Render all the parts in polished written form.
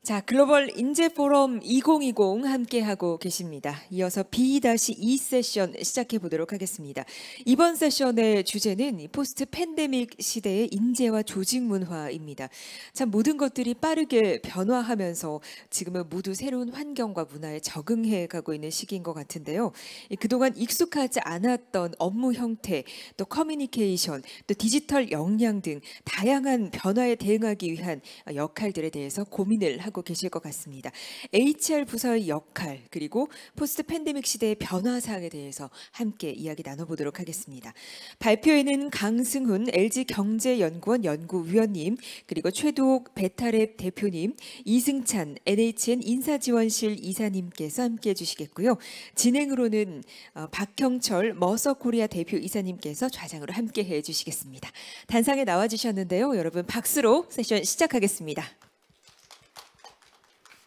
자, 글로벌 인재 포럼 2020 함께하고 계십니다. 이어서 B-2 세션 시작해 보도록 하겠습니다. 이번 세션의 주제는 포스트 팬데믹 시대의 인재와 조직 문화입니다. 참 모든 것들이 빠르게 변화하면서 지금은 모두 새로운 환경과 문화에 적응해 가고 있는 시기인 것 같은데요. 그동안 익숙하지 않았던 업무 형태, 또 커뮤니케이션, 또 디지털 역량 등 다양한 변화에 대응하기 위한 역할들에 대해서 고민을 하고 계실 것 같습니다. HR 부서의 역할 그리고 포스트 팬데믹 시대의 변화 사항에 대해서 함께 이야기 나눠보도록 하겠습니다. 발표에는 강승훈 LG경제연구원 연구위원님 그리고 최도옥 베타랩 대표님, 이승찬 NHN 인사지원실 이사님께서 함께해 주시겠고요. 진행으로는 박형철 머서코리아 대표 이사님께서 좌장으로 함께해 주시겠습니다. 단상에 나와 주셨는데요. 여러분 박수로 세션 시작하겠습니다.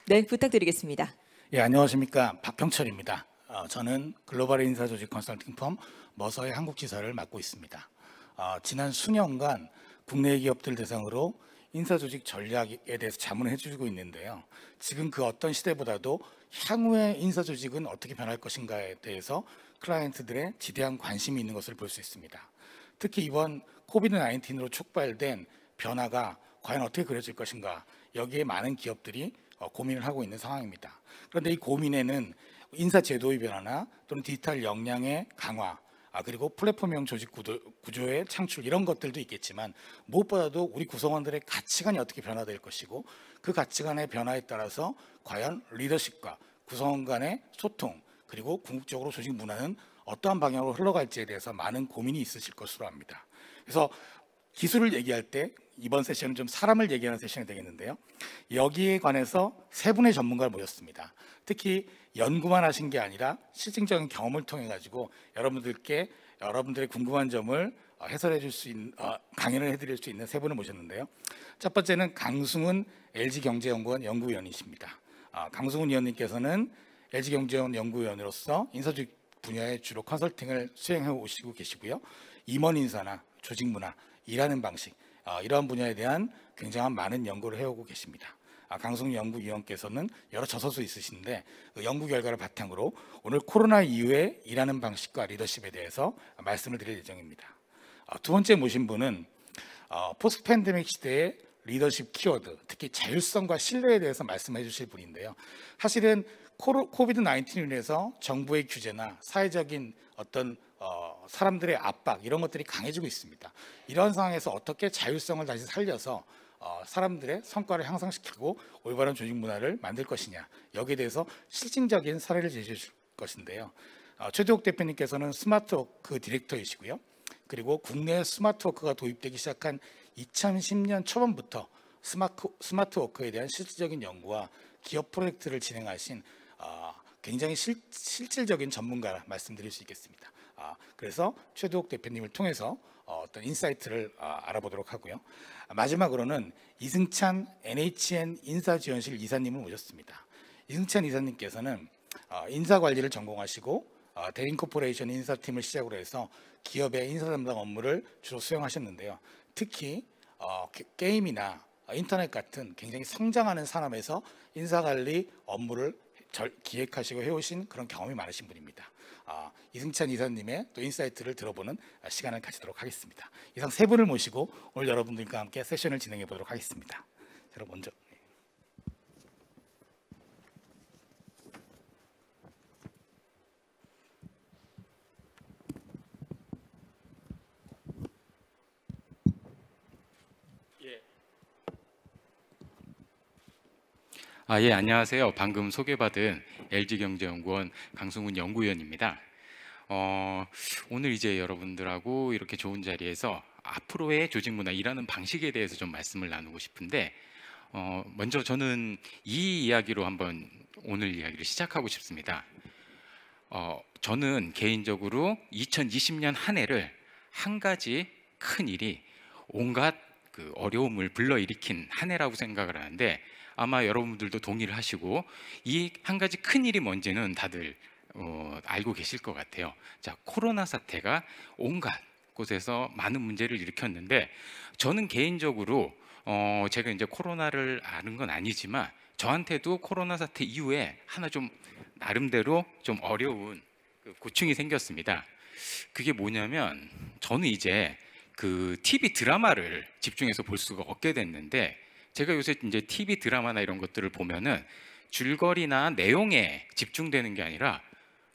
네, 부탁드리겠습니다. 예, 안녕하십니까. 박형철입니다. 저는 글로벌 인사조직 컨설팅 펌 머서의 한국지사를 맡고 있습니다. 지난 수년간 국내 기업들 대상으로 인사조직 전략에 대해서 자문을 해주고 있는데요. 지금 그 어떤 시대보다도 향후의 인사조직은 어떻게 변할 것인가에 대해서 클라이언트들의 지대한 관심이 있는 것을 볼 수 있습니다. 특히 이번 코비드-19로 촉발된 변화가 과연 어떻게 그려질 것인가, 여기에 많은 기업들이 고민을 하고 있는 상황입니다. 그런데 이 고민에는 인사 제도의 변화나 또는 디지털 역량의 강화, 그리고 플랫폼형 조직 구조의 창출, 이런 것들도 있겠지만 무엇보다도 우리 구성원들의 가치관이 어떻게 변화될 것이고, 그 가치관의 변화에 따라서 과연 리더십과 구성원 간의 소통, 그리고 궁극적으로 조직 문화는 어떠한 방향으로 흘러갈지에 대해서 많은 고민이 있으실 것으로 압니다. 그래서 기술을 얘기할 때 이번 세션은 좀 사람을 얘기하는 세션이 되겠는데요. 여기에 관해서 세 분의 전문가를 모셨습니다. 특히 연구만 하신 게 아니라 실증적인 경험을 통해 가지고 여러분들께 여러분들의 궁금한 점을 해설해 줄 수 있는, 강연을 해드릴 수 있는 세 분을 모셨는데요. 첫 번째는 강승훈 LG경제연구원 연구위원이십니다. 강승훈 위원님께서는 LG경제연구원 연구위원으로서 인사조직 분야의 주로 컨설팅을 수행해 오시고 계시고요. 임원 인사나 조직 문화, 일하는 방식, 이러한 분야에 대한 굉장한 많은 연구를 해오고 계십니다. 강승훈 연구위원께서는 여러 저서도 있으신데 그 연구 결과를 바탕으로 오늘 코로나 이후의 일하는 방식과 리더십에 대해서 말씀을 드릴 예정입니다. 두 번째 모신 분은 포스트 팬데믹 시대의 리더십 키워드, 특히 자율성과 신뢰에 대해서 말씀해 주실 분인데요. 사실은 코비드-19로 인해서 정부의 규제나 사회적인 어떤 사람들의 압박, 이런 것들이 강해지고 있습니다. 이런 상황에서 어떻게 자율성을 다시 살려서 사람들의 성과를 향상시키고 올바른 조직 문화를 만들 것이냐, 여기에 대해서 실증적인 사례를 제시해 줄 것인데요. 최도욱 대표님께서는 스마트워크 디렉터이시고요. 그리고 국내 스마트워크가 도입되기 시작한 2010년 초반부터 스마트워크에 대한 실질적인 연구와 기업 프로젝트를 진행하신 굉장히 실질적인 전문가라 말씀드릴 수 있겠습니다. 그래서 최도욱 대표님을 통해서 어떤 인사이트를 알아보도록 하고요. 마지막으로는 이승찬 NHN 인사지원실 이사님을 모셨습니다. 이승찬 이사님께서는 인사관리를 전공하시고 대인코퍼레이션 인사팀을 시작으로 해서 기업의 인사 담당 업무를 주로 수행하셨는데요. 특히 게임이나 인터넷 같은 굉장히 성장하는 산업에서 인사관리 업무를 기획하시고 해오신 그런 경험이 많으신 분입니다. 이승찬 이사님의 또 인사이트를 들어보는 시간을 가지도록 하겠습니다. 이상 세 분을 모시고 오늘 여러분들과 함께 세션을 진행해 보도록 하겠습니다. 제가 먼저 예, 안녕하세요. 방금 소개받은 LG경제연구원 강승훈 연구위원입니다. 오늘 이제 여러분들하고 이렇게 좋은 자리에서 앞으로의 조직 문화, 일하는 방식에 대해서 좀 말씀을 나누고 싶은데, 먼저 저는 이 이야기로 한번 오늘 이야기를 시작하고 싶습니다. 저는 개인적으로 2020년 한 해를 한 가지 큰 일이 온갖 그 어려움을 불러일으킨 한 해라고 생각을 하는데, 아마 여러분들도 동의를 하시고 이 한 가지 큰 일이 뭔지는 다들 알고 계실 것 같아요. 자, 코로나 사태가 온갖 곳에서 많은 문제를 일으켰는데, 저는 개인적으로 제가 이제 코로나를 아는 건 아니지만 저한테도 코로나 사태 이후에 하나 좀 나름대로 좀 어려운 그 고충이 생겼습니다. 그게 뭐냐면 저는 이제 그 TV 드라마를 집중해서 볼 수가 없게 됐는데, 제가 요새 이제 TV 드라마나 이런 것들을 보면은 줄거리나 내용에 집중되는 게 아니라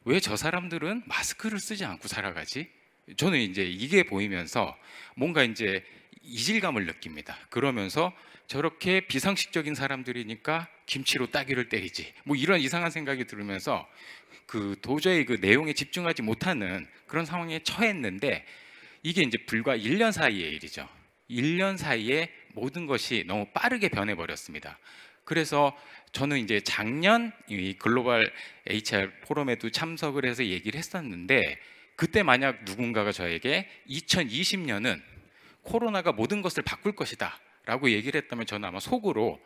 왜 저 사람들은 마스크를 쓰지 않고 살아가지? 저는 이제 이게 보이면서 뭔가 이제 이질감을 느낍니다. 그러면서 저렇게 비상식적인 사람들이니까 김치로 따귀를 때리지, 뭐 이런 이상한 생각이 들으면서 그 도저히 그 내용에 집중하지 못하는 그런 상황에 처했는데, 이게 이제 불과 1년 사이의 일이죠. 1년 사이에 모든 것이 너무 빠르게 변해버렸습니다. 그래서 저는 이제 작년 이 글로벌 HR 포럼에도 참석을 해서 얘기를 했었는데, 그때 만약 누군가가 저에게 2020년은 코로나가 모든 것을 바꿀 것이다 라고 얘기를 했다면, 저는 아마 속으로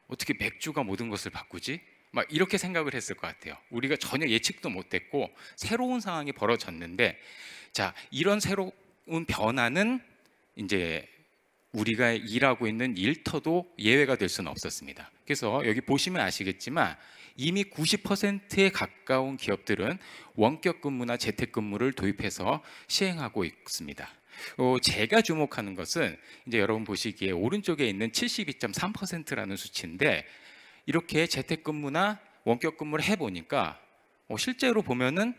어떻게 맥주가 모든 것을 바꾸지? 막 이렇게 생각을 했을 것 같아요. 우리가 전혀 예측도 못했고 새로운 상황이 벌어졌는데, 자, 이런 새로운 변화는 이제 우리가 일하고 있는 일터도 예외가 될 수는 없었습니다. 그래서 여기 보시면 아시겠지만 이미 90%에 가까운 기업들은 원격 근무나 재택 근무를 도입해서 시행하고 있습니다. 제가 주목하는 것은 이제 여러분 보시기에 오른쪽에 있는 72.3%라는 수치인데, 이렇게 재택근무나 원격근무를 해보니까 실제로 보면은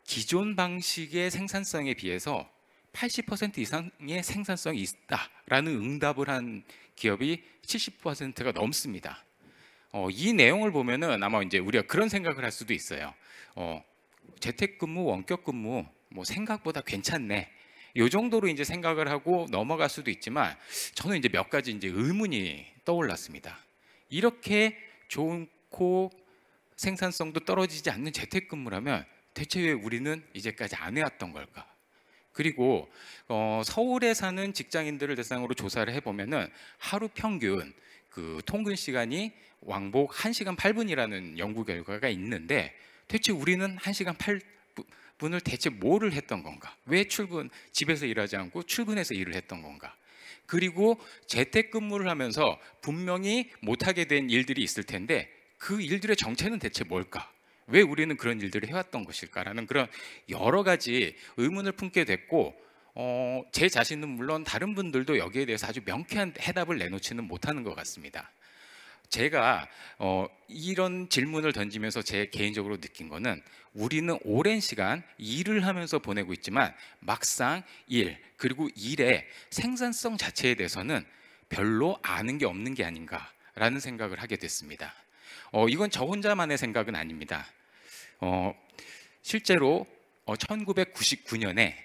기존 방식의 생산성에 비해서 80% 이상의 생산성이 있다라는 응답을 한 기업이 70%가 넘습니다. 이 내용을 보면은 아마 이제 우리가 그런 생각을 할 수도 있어요. 재택근무, 원격근무 뭐 생각보다 괜찮네. 이 정도로 이제 생각을 하고 넘어갈 수도 있지만, 저는 이제 몇 가지 이제 의문이 떠올랐습니다. 이렇게 좋고 생산성도 떨어지지 않는 재택근무라면 대체 왜 우리는 이제까지 안 해왔던 걸까? 그리고 서울에 사는 직장인들을 대상으로 조사를 해보면은 하루 평균 그 통근 시간이 왕복 1시간 8분이라는 연구 결과가 있는데, 대체 우리는 1시간 8분을 대체 뭐를 했던 건가? 왜 집에서 일하지 않고 출근해서 일을 했던 건가? 그리고 재택근무를 하면서 분명히 못하게 된 일들이 있을 텐데, 그 일들의 정체는 대체 뭘까? 왜 우리는 그런 일들을 해왔던 것일까라는 그런 여러 가지 의문을 품게 됐고, 제 자신은 물론 다른 분들도 여기에 대해서 아주 명쾌한 해답을 내놓지는 못하는 것 같습니다. 제가 이런 질문을 던지면서 제 개인적으로 느낀 거는, 우리는 오랜 시간 일을 하면서 보내고 있지만 막상 일, 그리고 일의 생산성 자체에 대해서는 별로 아는 게 없는 게 아닌가라는 생각을 하게 됐습니다. 이건 저 혼자만의 생각은 아닙니다. 실제로 1999년에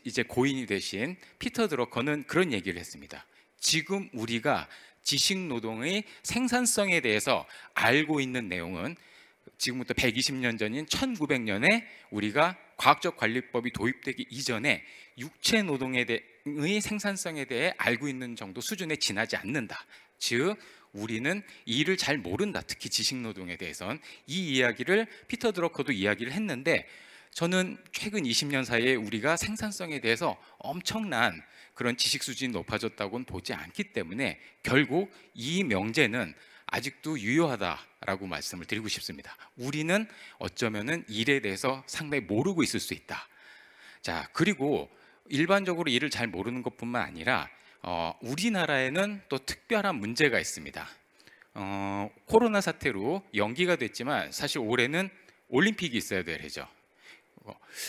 이제 고인이 되신 피터 드러커는 그런 얘기를 했습니다. 지금 우리가 지식노동의 생산성에 대해서 알고 있는 내용은 지금부터 120년 전인 1900년에 우리가 과학적 관리법이 도입되기 이전에 육체노동의 생산성에 대해 알고 있는 정도 수준에 지나지 않는다. 즉 우리는 일을 잘 모른다. 특히 지식노동에 대해서는. 이 이야기를 피터 드러커도 이야기를 했는데, 저는 최근 20년 사이에 우리가 생산성에 대해서 엄청난 그런 지식 수준이 높아졌다고는 보지 않기 때문에 결국 이 명제는 아직도 유효하다라고 말씀을 드리고 싶습니다. 우리는 어쩌면은 일에 대해서 상당히 모르고 있을 수 있다. 자, 그리고 일반적으로 일을 잘 모르는 것뿐만 아니라 우리나라에는 또 특별한 문제가 있습니다. 코로나 사태로 연기가 됐지만 사실 올해는 올림픽이 있어야 될 해죠.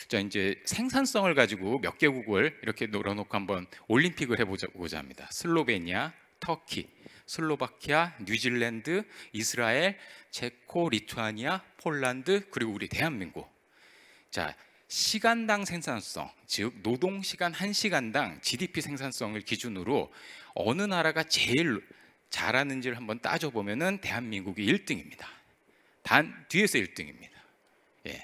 자, 이제 생산성을 가지고 몇 개국을 이렇게 놀아놓고 한번 올림픽을 해보고자 합니다. 슬로베니아, 터키, 슬로바키아, 뉴질랜드, 이스라엘, 체코, 리투아니아, 폴란드, 그리고 우리 대한민국. 자, 시간당 생산성, 즉 노동시간 1시간당 GDP 생산성을 기준으로 어느 나라가 제일 잘하는지를 한번 따져보면은 대한민국이 1등입니다. 단 뒤에서 1등입니다. 예.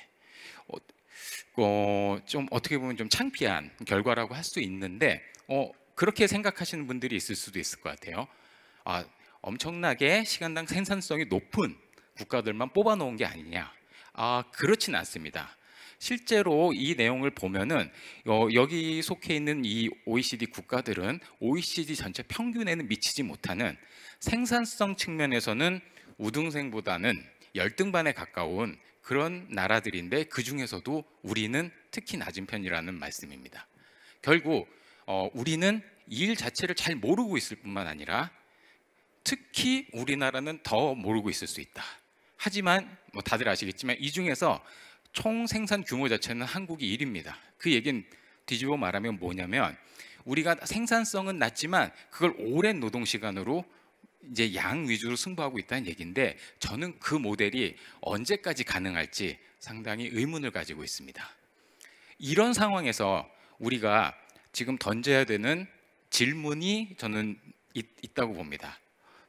좀 어떻게 보면 좀 창피한 결과라고 할 수 있는데, 그렇게 생각하시는 분들이 있을 수도 있을 것 같아요. 엄청나게 시간당 생산성이 높은 국가들만 뽑아놓은 게 아니냐. 그렇진 않습니다. 실제로 이 내용을 보면은 여기 속해 있는 이 OECD 국가들은 OECD 전체 평균에는 미치지 못하는 생산성 측면에서는 우등생보다는 열등반에 가까운 그런 나라들인데 그 중에서도 우리는 특히 낮은 편이라는 말씀입니다. 결국 우리는 일 자체를 잘 모르고 있을 뿐만 아니라 특히 우리나라는 더 모르고 있을 수 있다. 하지만 뭐 다들 아시겠지만 이 중에서 총 생산 규모 자체는 한국이 1위입니다. 그 얘기는 뒤집어 말하면 뭐냐면 우리가 생산성은 낮지만 그걸 오랜 노동 시간으로 이제 양 위주로 승부하고 있다는 얘기인데 저는 그 모델이 언제까지 가능할지 상당히 의문을 가지고 있습니다. 이런 상황에서 우리가 지금 던져야 되는 질문이 저는 있다고 봅니다.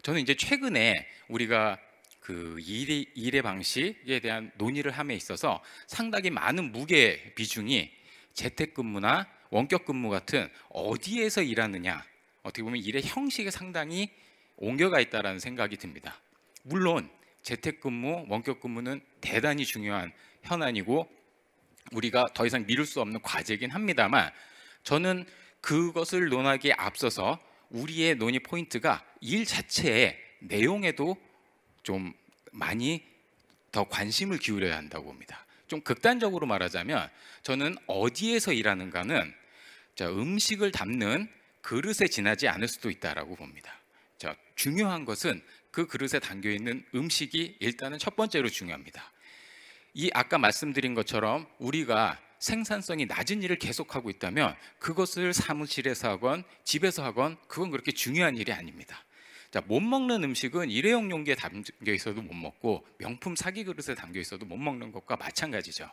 저는 이제 최근에 우리가 그 일의 방식에 대한 논의를 함에 있어서 상당히 많은 무게 비중이 재택근무나 원격근무 같은 어디에서 일하느냐, 어떻게 보면 일의 형식에 상당히 옮겨가 있다는 생각이 듭니다. 물론 재택근무, 원격근무는 대단히 중요한 현안이고 우리가 더 이상 미룰 수 없는 과제이긴 합니다만 저는 그것을 논하기에 앞서서 우리의 논의 포인트가 일 자체의 내용에도 좀 많이 더 관심을 기울여야 한다고 봅니다. 좀 극단적으로 말하자면 저는 어디에서 일하는가는 음식을 담는 그릇에 지나지 않을 수도 있다라고 봅니다. 중요한 것은 그 그릇에 담겨 있는 음식이 일단은 첫 번째로 중요합니다. 이 아까 말씀드린 것처럼 우리가 생산성이 낮은 일을 계속하고 있다면 그것을 사무실에서 하건 집에서 하건 그건 그렇게 중요한 일이 아닙니다. 못 먹는 음식은 일회용 용기에 담겨 있어도 못 먹고 명품 사기 그릇에 담겨 있어도 못 먹는 것과 마찬가지죠.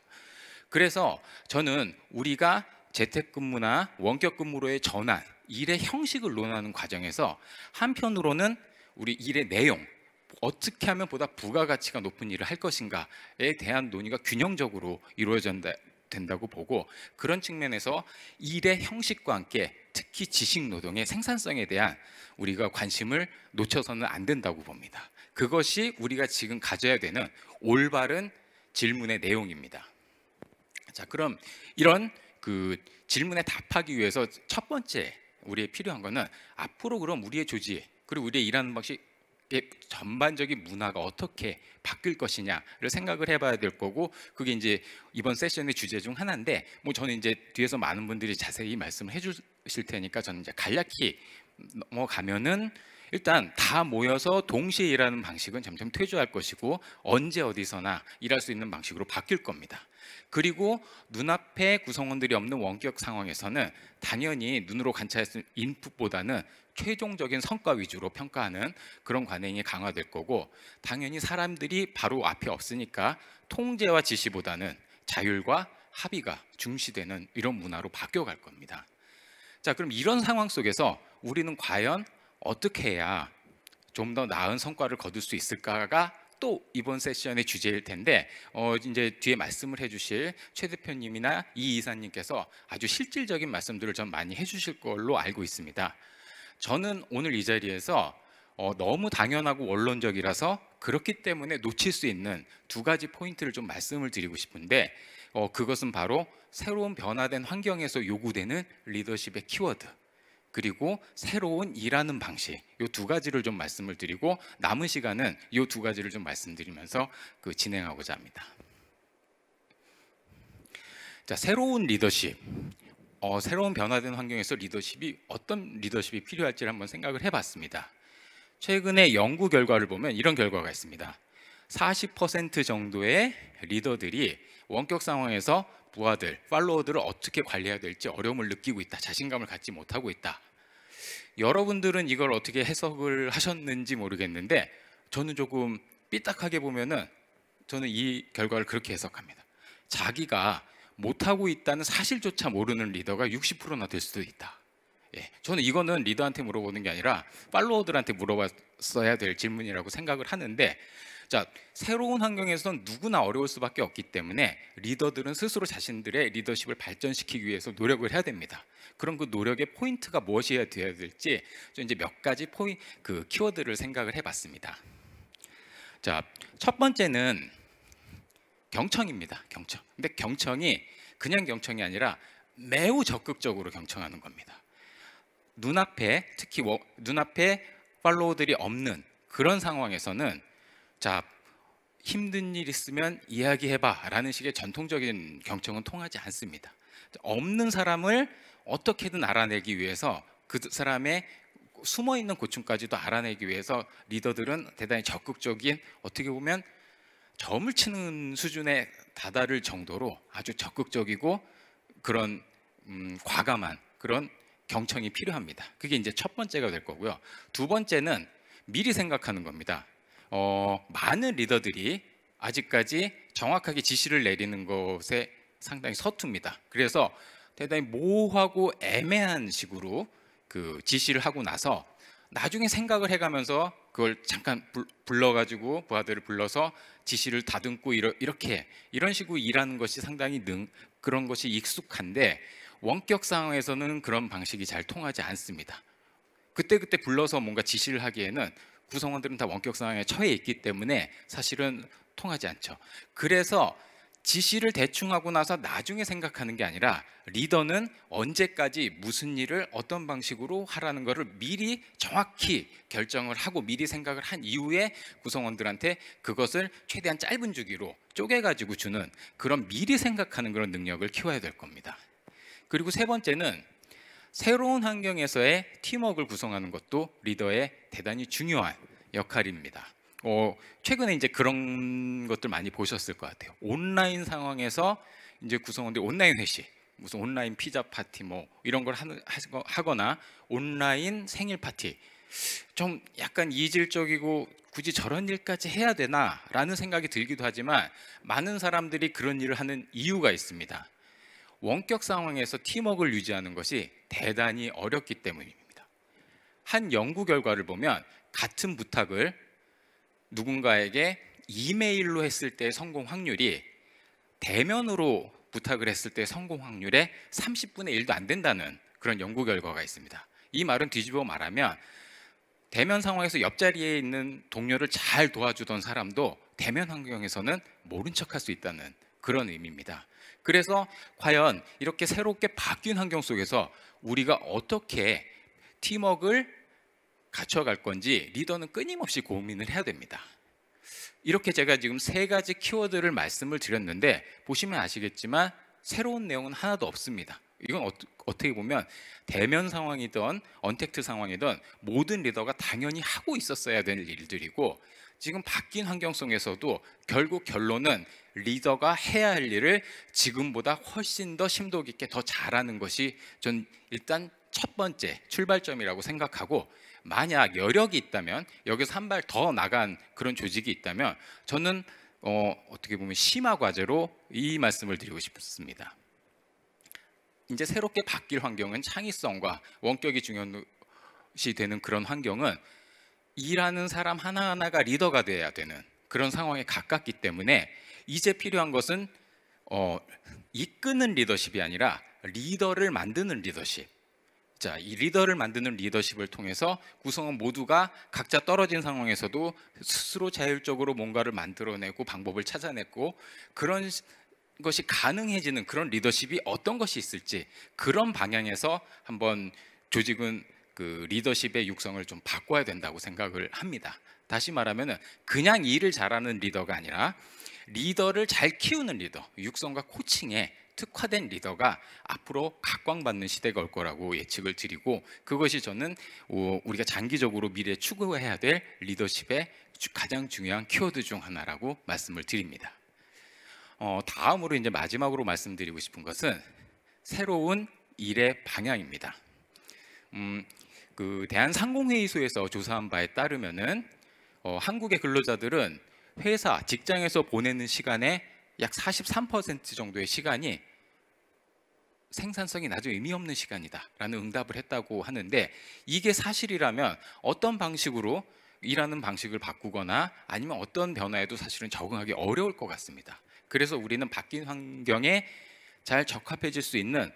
그래서 저는 우리가 재택근무나 원격근무로의 전환, 일의 형식을 논하는 과정에서 한편으로는 우리 일의 내용, 어떻게 하면 보다 부가가치가 높은 일을 할 것인가에 대한 논의가 균형적으로 이루어져야 된다고 보고 그런 측면에서 일의 형식과 함께 특히 지식노동의 생산성에 대한 우리가 관심을 놓쳐서는 안 된다고 봅니다. 그것이 우리가 지금 가져야 되는 올바른 질문의 내용입니다. 자, 그럼 이런 그 질문에 답하기 위해서 첫 번째 우리의 필요한 거는 앞으로 그럼 우리의 조직 그리고 우리의 일하는 방식의 전반적인 문화가 어떻게 바뀔 것이냐를 생각을 해봐야 될 거고 그게 이제 이번 세션의 주제 중 하나인데 뭐 저는 이제 뒤에서 많은 분들이 자세히 말씀을 해주실 테니까 저는 이제 간략히 넘어가면은 일단 다 모여서 동시에 일하는 방식은 점점 퇴조할 것이고 언제 어디서나 일할 수 있는 방식으로 바뀔 겁니다. 그리고 눈앞에 구성원들이 없는 원격 상황에서는 당연히 눈으로 관찰했을 인풋보다는 최종적인 성과 위주로 평가하는 그런 관행이 강화될 거고 당연히 사람들이 바로 앞에 없으니까 통제와 지시보다는 자율과 합의가 중시되는 이런 문화로 바뀌어갈 겁니다. 자, 그럼 이런 상황 속에서 우리는 과연 어떻게 해야 좀 더 나은 성과를 거둘 수 있을까가 또 이번 세션의 주제일 텐데 이제 뒤에 말씀을 해주실 최 대표님이나 이 이사님께서 아주 실질적인 말씀들을 좀 많이 해주실 걸로 알고 있습니다. 저는 오늘 이 자리에서 너무 당연하고 원론적이라서 그렇기 때문에 놓칠 수 있는 두 가지 포인트를 좀 말씀을 드리고 싶은데 그것은 바로 새로운 변화된 환경에서 요구되는 리더십의 키워드 그리고 새로운 일하는 방식 이 두 가지를 좀 말씀을 드리고 남은 시간은 이 두 가지를 좀 말씀드리면서 진행하고자 합니다. 자, 새로운 리더십, 새로운 변화된 환경에서 리더십이 어떤 리더십이 필요할지를 한번 생각을 해봤습니다. 최근에 연구 결과를 보면 이런 결과가 있습니다. 40% 정도의 리더들이 원격 상황에서 부하들, 팔로워들을 어떻게 관리해야 될지 어려움을 느끼고 있다. 자신감을 갖지 못하고 있다. 여러분들은 이걸 어떻게 해석을 하셨는지 모르겠는데 저는 조금 삐딱하게 보면은 저는 이 결과를 그렇게 해석합니다. 자기가 못하고 있다는 사실조차 모르는 리더가 60%나 될 수도 있다. 저는 이거는 리더한테 물어보는 게 아니라 팔로워들한테 물어봤어야 될 질문이라고 생각을 하는데 자, 새로운 환경에서는 누구나 어려울 수밖에 없기 때문에 리더들은 스스로 자신들의 리더십을 발전시키기 위해서 노력을 해야 됩니다. 그럼 그 노력의 포인트가 무엇이어야 되어야 될지 이제 몇 가지 키워드를 생각을 해봤습니다. 자, 첫 번째는 경청입니다. 경청. 근데 경청이 그냥 경청이 아니라 매우 적극적으로 경청하는 겁니다. 눈앞에 특히 눈앞에 팔로워들이 없는 그런 상황에서는 자, 힘든 일 있으면 이야기해봐 라는 식의 전통적인 경청은 통하지 않습니다. 없는 사람을 어떻게든 알아내기 위해서 그 사람의 숨어있는 고충까지도 알아내기 위해서 리더들은 대단히 적극적인, 어떻게 보면 점을 치는 수준에 다다를 정도로 아주 적극적이고 그런 과감한 그런 경청이 필요합니다. 그게 이제 첫 번째가 될 거고요. 두 번째는 미리 생각하는 겁니다. 많은 리더들이 아직까지 정확하게 지시를 내리는 것에 상당히 서툽니다. 그래서 대단히 모호하고 애매한 식으로 그 지시를 하고 나서 나중에 생각을 해가면서 그걸 잠깐 불러가지고 부하들을 불러서 지시를 다듬고 이렇게 이런 식으로 일하는 것이 상당히 그런 것이 익숙한데, 원격 상황에서는 그런 방식이 잘 통하지 않습니다. 그때그때 불러서 뭔가 지시를 하기에는 구성원들은 다 원격 상황에 처해 있기 때문에 사실은 통하지 않죠. 그래서 지시를 대충 하고 나서 나중에 생각하는 게 아니라 리더는 언제까지 무슨 일을 어떤 방식으로 하라는 것을 미리 정확히 결정을 하고 미리 생각을 한 이후에 구성원들한테 그것을 최대한 짧은 주기로 쪼개가지고 주는 그런 미리 생각하는 그런 능력을 키워야 될 겁니다. 그리고 세 번째는 새로운 환경에서의 팀워크를 구성하는 것도 리더의 대단히 중요한 역할입니다. 최근에 이제 그런 것들 많이 보셨을 것 같아요. 온라인 상황에서 이제 구성원들이 온라인 회식, 무슨 온라인 피자 파티 뭐 이런 걸 하거나 온라인 생일 파티, 좀 약간 이질적이고 굳이 저런 일까지 해야 되나라는 생각이 들기도 하지만 많은 사람들이 그런 일을 하는 이유가 있습니다. 원격 상황에서 팀워크를 유지하는 것이 대단히 어렵기 때문입니다. 한 연구 결과를 보면 같은 부탁을 누군가에게 이메일로 했을 때 성공 확률이 대면으로 부탁을 했을 때 성공 확률의 30분의 1도 안 된다는 그런 연구 결과가 있습니다. 이 말은 뒤집어 말하면 대면 상황에서 옆자리에 있는 동료를 잘 도와주던 사람도 대면 환경에서는 모른 척할 수 있다는 그런 의미입니다. 그래서 과연 이렇게 새롭게 바뀐 환경 속에서 우리가 어떻게 팀워크를 갖춰갈 건지 리더는 끊임없이 고민을 해야 됩니다. 이렇게 제가 지금 세 가지 키워드를 말씀을 드렸는데 보시면 아시겠지만 새로운 내용은 하나도 없습니다. 이건 어떻게 보면 대면 상황이든 언택트 상황이든 모든 리더가 당연히 하고 있었어야 될 일들이고, 지금 바뀐 환경 속에서도 결국 결론은 리더가 해야 할 일을 지금보다 훨씬 더 심도 깊게 더 잘하는 것이 전 일단 첫 번째 출발점이라고 생각하고, 만약 여력이 있다면 여기서 한 발 더 나간 그런 조직이 있다면 저는 어떻게 보면 심화 과제로 이 말씀을 드리고 싶습니다. 이제 새롭게 바뀔 환경은 창의성과 원격이 중요시 되는 그런 환경은 일하는 사람 하나하나가 리더가 돼야 되는 그런 상황에 가깝기 때문에 이제 필요한 것은 이끄는 리더십이 아니라 리더를 만드는 리더십. 자, 이 리더를 만드는 리더십을 통해서 구성원 모두가 각자 떨어진 상황에서도 스스로 자율적으로 뭔가를 만들어내고 방법을 찾아냈고 그런 것이 가능해지는 그런 리더십이 어떤 것이 있을지, 그런 방향에서 한번 조직은 그 리더십의 육성을 좀 바꿔야 된다고 생각을 합니다. 다시 말하면 그냥 일을 잘하는 리더가 아니라 리더를 잘 키우는 리더, 육성과 코칭에 특화된 리더가 앞으로 각광받는 시대가 올 거라고 예측을 드리고, 그것이 저는 우리가 장기적으로 미래에 추구해야 될 리더십의 가장 중요한 키워드 중 하나라고 말씀을 드립니다. 다음으로 이제 마지막으로 말씀드리고 싶은 것은 새로운 일의 방향입니다. 그 대한상공회의소에서 조사한 바에 따르면은 한국의 근로자들은 회사, 직장에서 보내는 시간의 약 43% 정도의 시간이 생산성이 아주 의미 없는 시간이다라는 응답을 했다고 하는데, 이게 사실이라면 어떤 방식으로 일하는 방식을 바꾸거나 아니면 어떤 변화에도 사실은 적응하기 어려울 것 같습니다. 그래서 우리는 바뀐 환경에 잘 적합해질 수 있는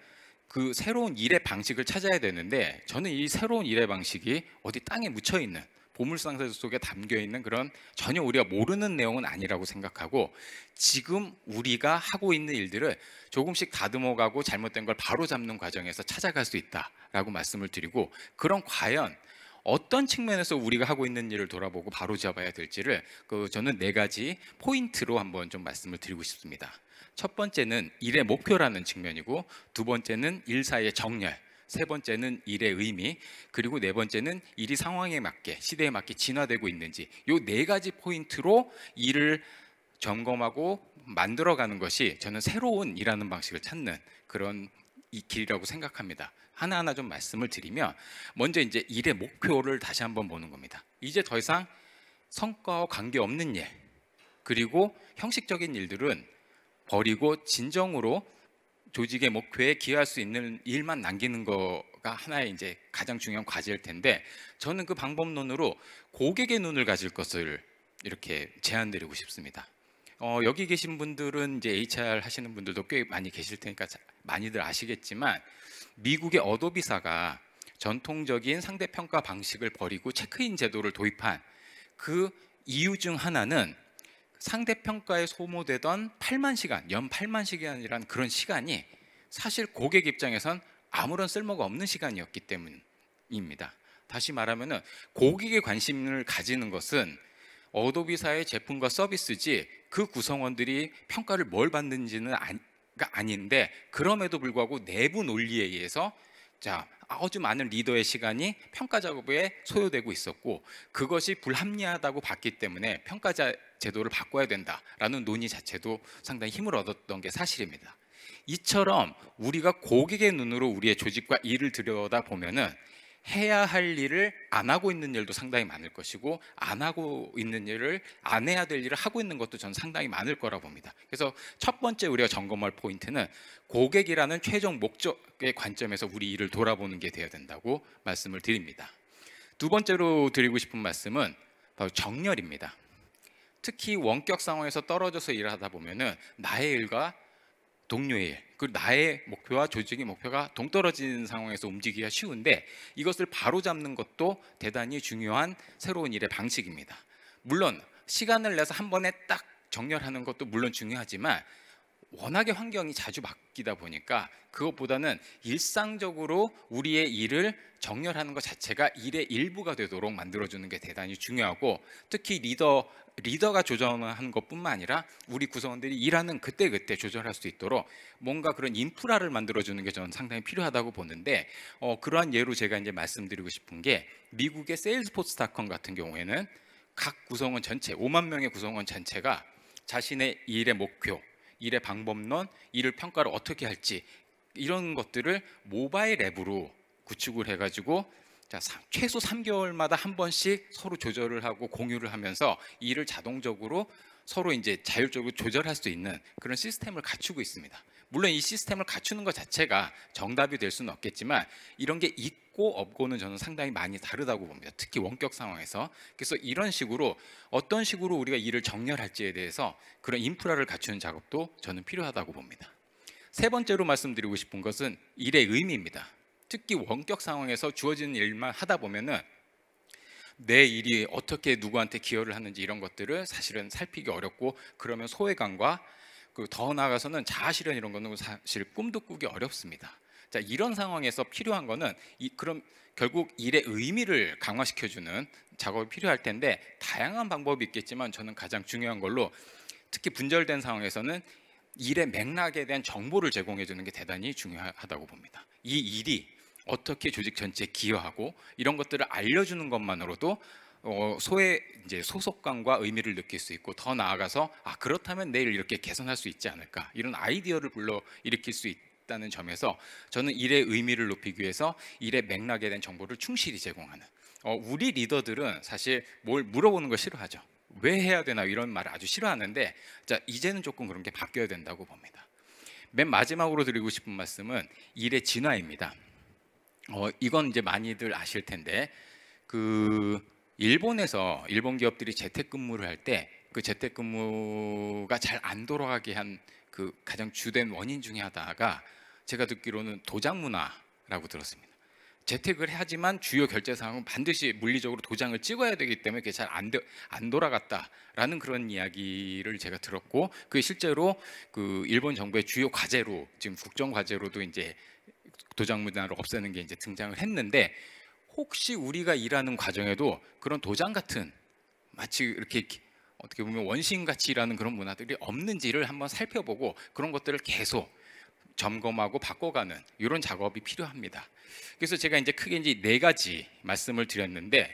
그 새로운 일의 방식을 찾아야 되는데, 저는 이 새로운 일의 방식이 어디 땅에 묻혀 있는 보물상자 속에 담겨 있는 그런 전혀 우리가 모르는 내용은 아니라고 생각하고, 지금 우리가 하고 있는 일들을 조금씩 다듬어가고 잘못된 걸 바로 잡는 과정에서 찾아갈 수 있다라고 말씀을 드리고, 그럼 과연 어떤 측면에서 우리가 하고 있는 일을 돌아보고 바로잡아야 될지를 저는 4가지 포인트로 한번 좀 말씀을 드리고 싶습니다. 첫 번째는 일의 목표라는 측면이고, 두 번째는 일사의 정렬, 세 번째는 일의 의미, 그리고 네 번째는 일이 상황에 맞게, 시대에 맞게 진화되고 있는지, 이 4가지 포인트로 일을 점검하고 만들어가는 것이 저는 새로운 일하는 방식을 찾는 그런 이 길이라고 생각합니다. 하나하나 좀 말씀을 드리면, 먼저 이제 일의 목표를 다시 한번 보는 겁니다. 이제 더 이상 성과와 관계없는 일, 그리고 형식적인 일들은 버리고 진정으로 조직의 목표에 기여할 수 있는 일만 남기는 거가 하나의 이제 가장 중요한 과제일 텐데, 저는 그 방법론으로 고객의 눈을 가질 것을 이렇게 제안드리고 싶습니다. 여기 계신 분들은 이제 HR 하시는 분들도 꽤 많이 계실 테니까 많이들 아시겠지만, 미국의 어도비사가 전통적인 상대평가 방식을 버리고 체크인 제도를 도입한 그 이유 중 하나는 상대평가에 소모되던 8만 시간, 연 8만 시간이라는 그런 시간이 사실 고객 입장에선 아무런 쓸모가 없는 시간이었기 때문입니다. 다시 말하면 고객의 관심을 가지는 것은 어도비사의 제품과 서비스지 그 구성원들이 평가를 뭘 받는지는 아닌데, 그럼에도 불구하고 내부 논리에 의해서 아주 많은 리더의 시간이 평가 작업에 소요되고 있었고, 그것이 불합리하다고 봤기 때문에 평가 제도를 바꿔야 된다라는 논의 자체도 상당히 힘을 얻었던 게 사실입니다. 이처럼 우리가 고객의 눈으로 우리의 조직과 일을 들여다보면은 해야 할 일을 안 하고 있는 일도 상당히 많을 것이고, 안 하고 있는 일을, 안 해야 될 일을 하고 있는 것도 저는 상당히 많을 거라 봅니다. 그래서 첫 번째 우리가 점검할 포인트는 고객이라는 최종 목적의 관점에서 우리 일을 돌아보는 게 되어야 된다고 말씀을 드립니다. 두 번째로 드리고 싶은 말씀은 바로 정렬입니다. 특히 원격 상황에서 떨어져서 일을 하다 보면은 나의 일과 동료의 일, 그리고 나의 목표와 조직의 목표가 동떨어지는 상황에서 움직이기가 쉬운데, 이것을 바로잡는 것도 대단히 중요한 새로운 일의 방식입니다. 물론 시간을 내서 한 번에 딱 정렬하는 것도 물론 중요하지만, 워낙에 환경이 자주 바뀌다 보니까 그것보다는 일상적으로 우리의 일을 정렬하는 것 자체가 일의 일부가 되도록 만들어주는 게 대단히 중요하고, 특히 리더가 조정하는 것뿐만 아니라 우리 구성원들이 일하는 그때그때 조절할 수 있도록 뭔가 그런 인프라를 만들어주는 게 저는 상당히 필요하다고 보는데, 그러한 예로 제가 이제 말씀드리고 싶은 게, 미국의 세일즈포스닷컴 같은 경우에는 각 구성원 전체, 5만 명의 구성원 전체가 자신의 일의 목표, 일의 방법론, 일을 평가를 어떻게 할지, 이런 것들을 모바일 앱으로 구축을 해가지고 최소 3개월마다 한 번씩 서로 조절을 하고 공유를 하면서 일을 자동적으로 서로 이제 자율적으로 조절할 수 있는 그런 시스템을 갖추고 있습니다. 물론 이 시스템을 갖추는 것 자체가 정답이 될 수는 없겠지만, 이런 게 있고 없고는 저는 상당히 많이 다르다고 봅니다. 특히 원격 상황에서. 그래서 이런 식으로 어떤 식으로 우리가 일을 정렬할지에 대해서 그런 인프라를 갖추는 작업도 저는 필요하다고 봅니다. 세 번째로 말씀드리고 싶은 것은 일의 의미입니다. 특히 원격 상황에서 주어지는 일만 하다 보면은 내 일이 어떻게 누구한테 기여를 하는지 이런 것들을 사실은 살피기 어렵고, 그러면 소외감과 더 나아가서는 자아실현 이런 거는 사실 꿈도 꾸기 어렵습니다. 이런 상황에서 필요한 거는 그럼 결국 일의 의미를 강화시켜주는 작업이 필요할 텐데, 다양한 방법이 있겠지만 저는 가장 중요한 걸로, 특히 분절된 상황에서는 일의 맥락에 대한 정보를 제공해 주는 게 대단히 중요하다고 봅니다. 이 일이 어떻게 조직 전체에 기여하고 이런 것들을 알려주는 것만으로도 이제 소속감과 의미를 느낄 수 있고, 더 나아가서 그렇다면 내일 이렇게 개선할 수 있지 않을까, 이런 아이디어를 불러일으킬 수 있다는 점에서 저는 일의 의미를 높이기 위해서 일의 맥락에 대한 정보를 충실히 제공하는, 우리 리더들은 사실 뭘 물어보는 걸 싫어하죠. 왜 해야 되나 이런 말을 아주 싫어하는데, 이제는 조금 그런 게 바뀌어야 된다고 봅니다. 맨 마지막으로 드리고 싶은 말씀은 일의 진화입니다. 이건 이제 많이들 아실 텐데, 일본 기업들이 재택근무를 할 때 그 재택근무가 잘 안 돌아가게 한 그 가장 주된 원인 중에 하나가, 제가 듣기로는 도장 문화라고 들었습니다. 재택을 하지만 주요 결제 사항은 반드시 물리적으로 도장을 찍어야 되기 때문에 그게 잘 안 돌아갔다라는 그런 이야기를 제가 들었고, 그게 실제로 일본 정부의 주요 과제로, 지금 국정 과제로도 이제 도장 문화를 없애는 게 이제 등장을 했는데, 혹시 우리가 일하는 과정에도 그런 도장 같은 마치 이렇게 어떻게 보면 원신같이 일하는 그런 문화들이 없는지를 한번 살펴보고 그런 것들을 계속 점검하고 바꿔가는 이런 작업이 필요합니다. 그래서 제가 이제 크게 이제 4가지 말씀을 드렸는데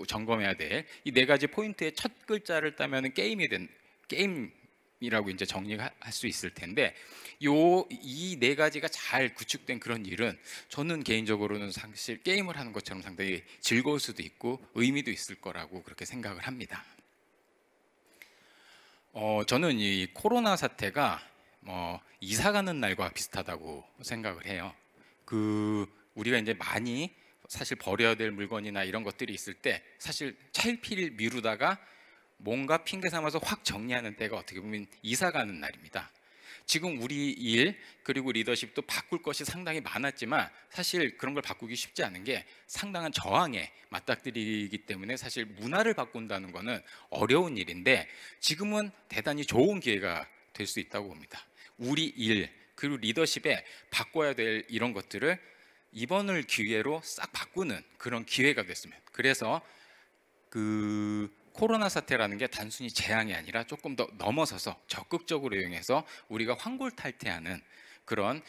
점검해야 될 이 4가지 포인트의 첫 글자를 따면은 게임이라고 이제 정리할 수 있을 텐데 이 4가지가 잘 구축된 그런 일은 저는 개인적으로는 사실 게임을 하는 것처럼 상당히 즐거울 수도 있고 의미도 있을 거라고 그렇게 생각을 합니다. 저는 이 코로나 사태가 이사 가는 날과 비슷하다고 생각을 해요. 우리가 이제 많이 사실 버려야 될 물건이나 이런 것들이 있을 때 사실 차일피일 미루다가 뭔가 핑계 삼아서 확 정리하는 때가 어떻게 보면 이사 가는 날입니다. 지금 우리 일 그리고 리더십도 바꿀 것이 상당히 많았지만 사실 그런 걸 바꾸기 쉽지 않은 게 상당한 저항에 맞닥뜨리기 때문에 사실 문화를 바꾼다는 거는 어려운 일인데 지금은 대단히 좋은 기회가 될 수 있다고 봅니다. 우리 일 그리고 리더십에 바꿔야 될 이런 것들을 이번을 기회로 싹 바꾸는 그런 기회가 됐으면, 그래서 코로나 사태라는 게 단순히 재앙이 아니라 조금 더 넘어서서 적극적으로 이용해서 우리가 환골탈태하는 그런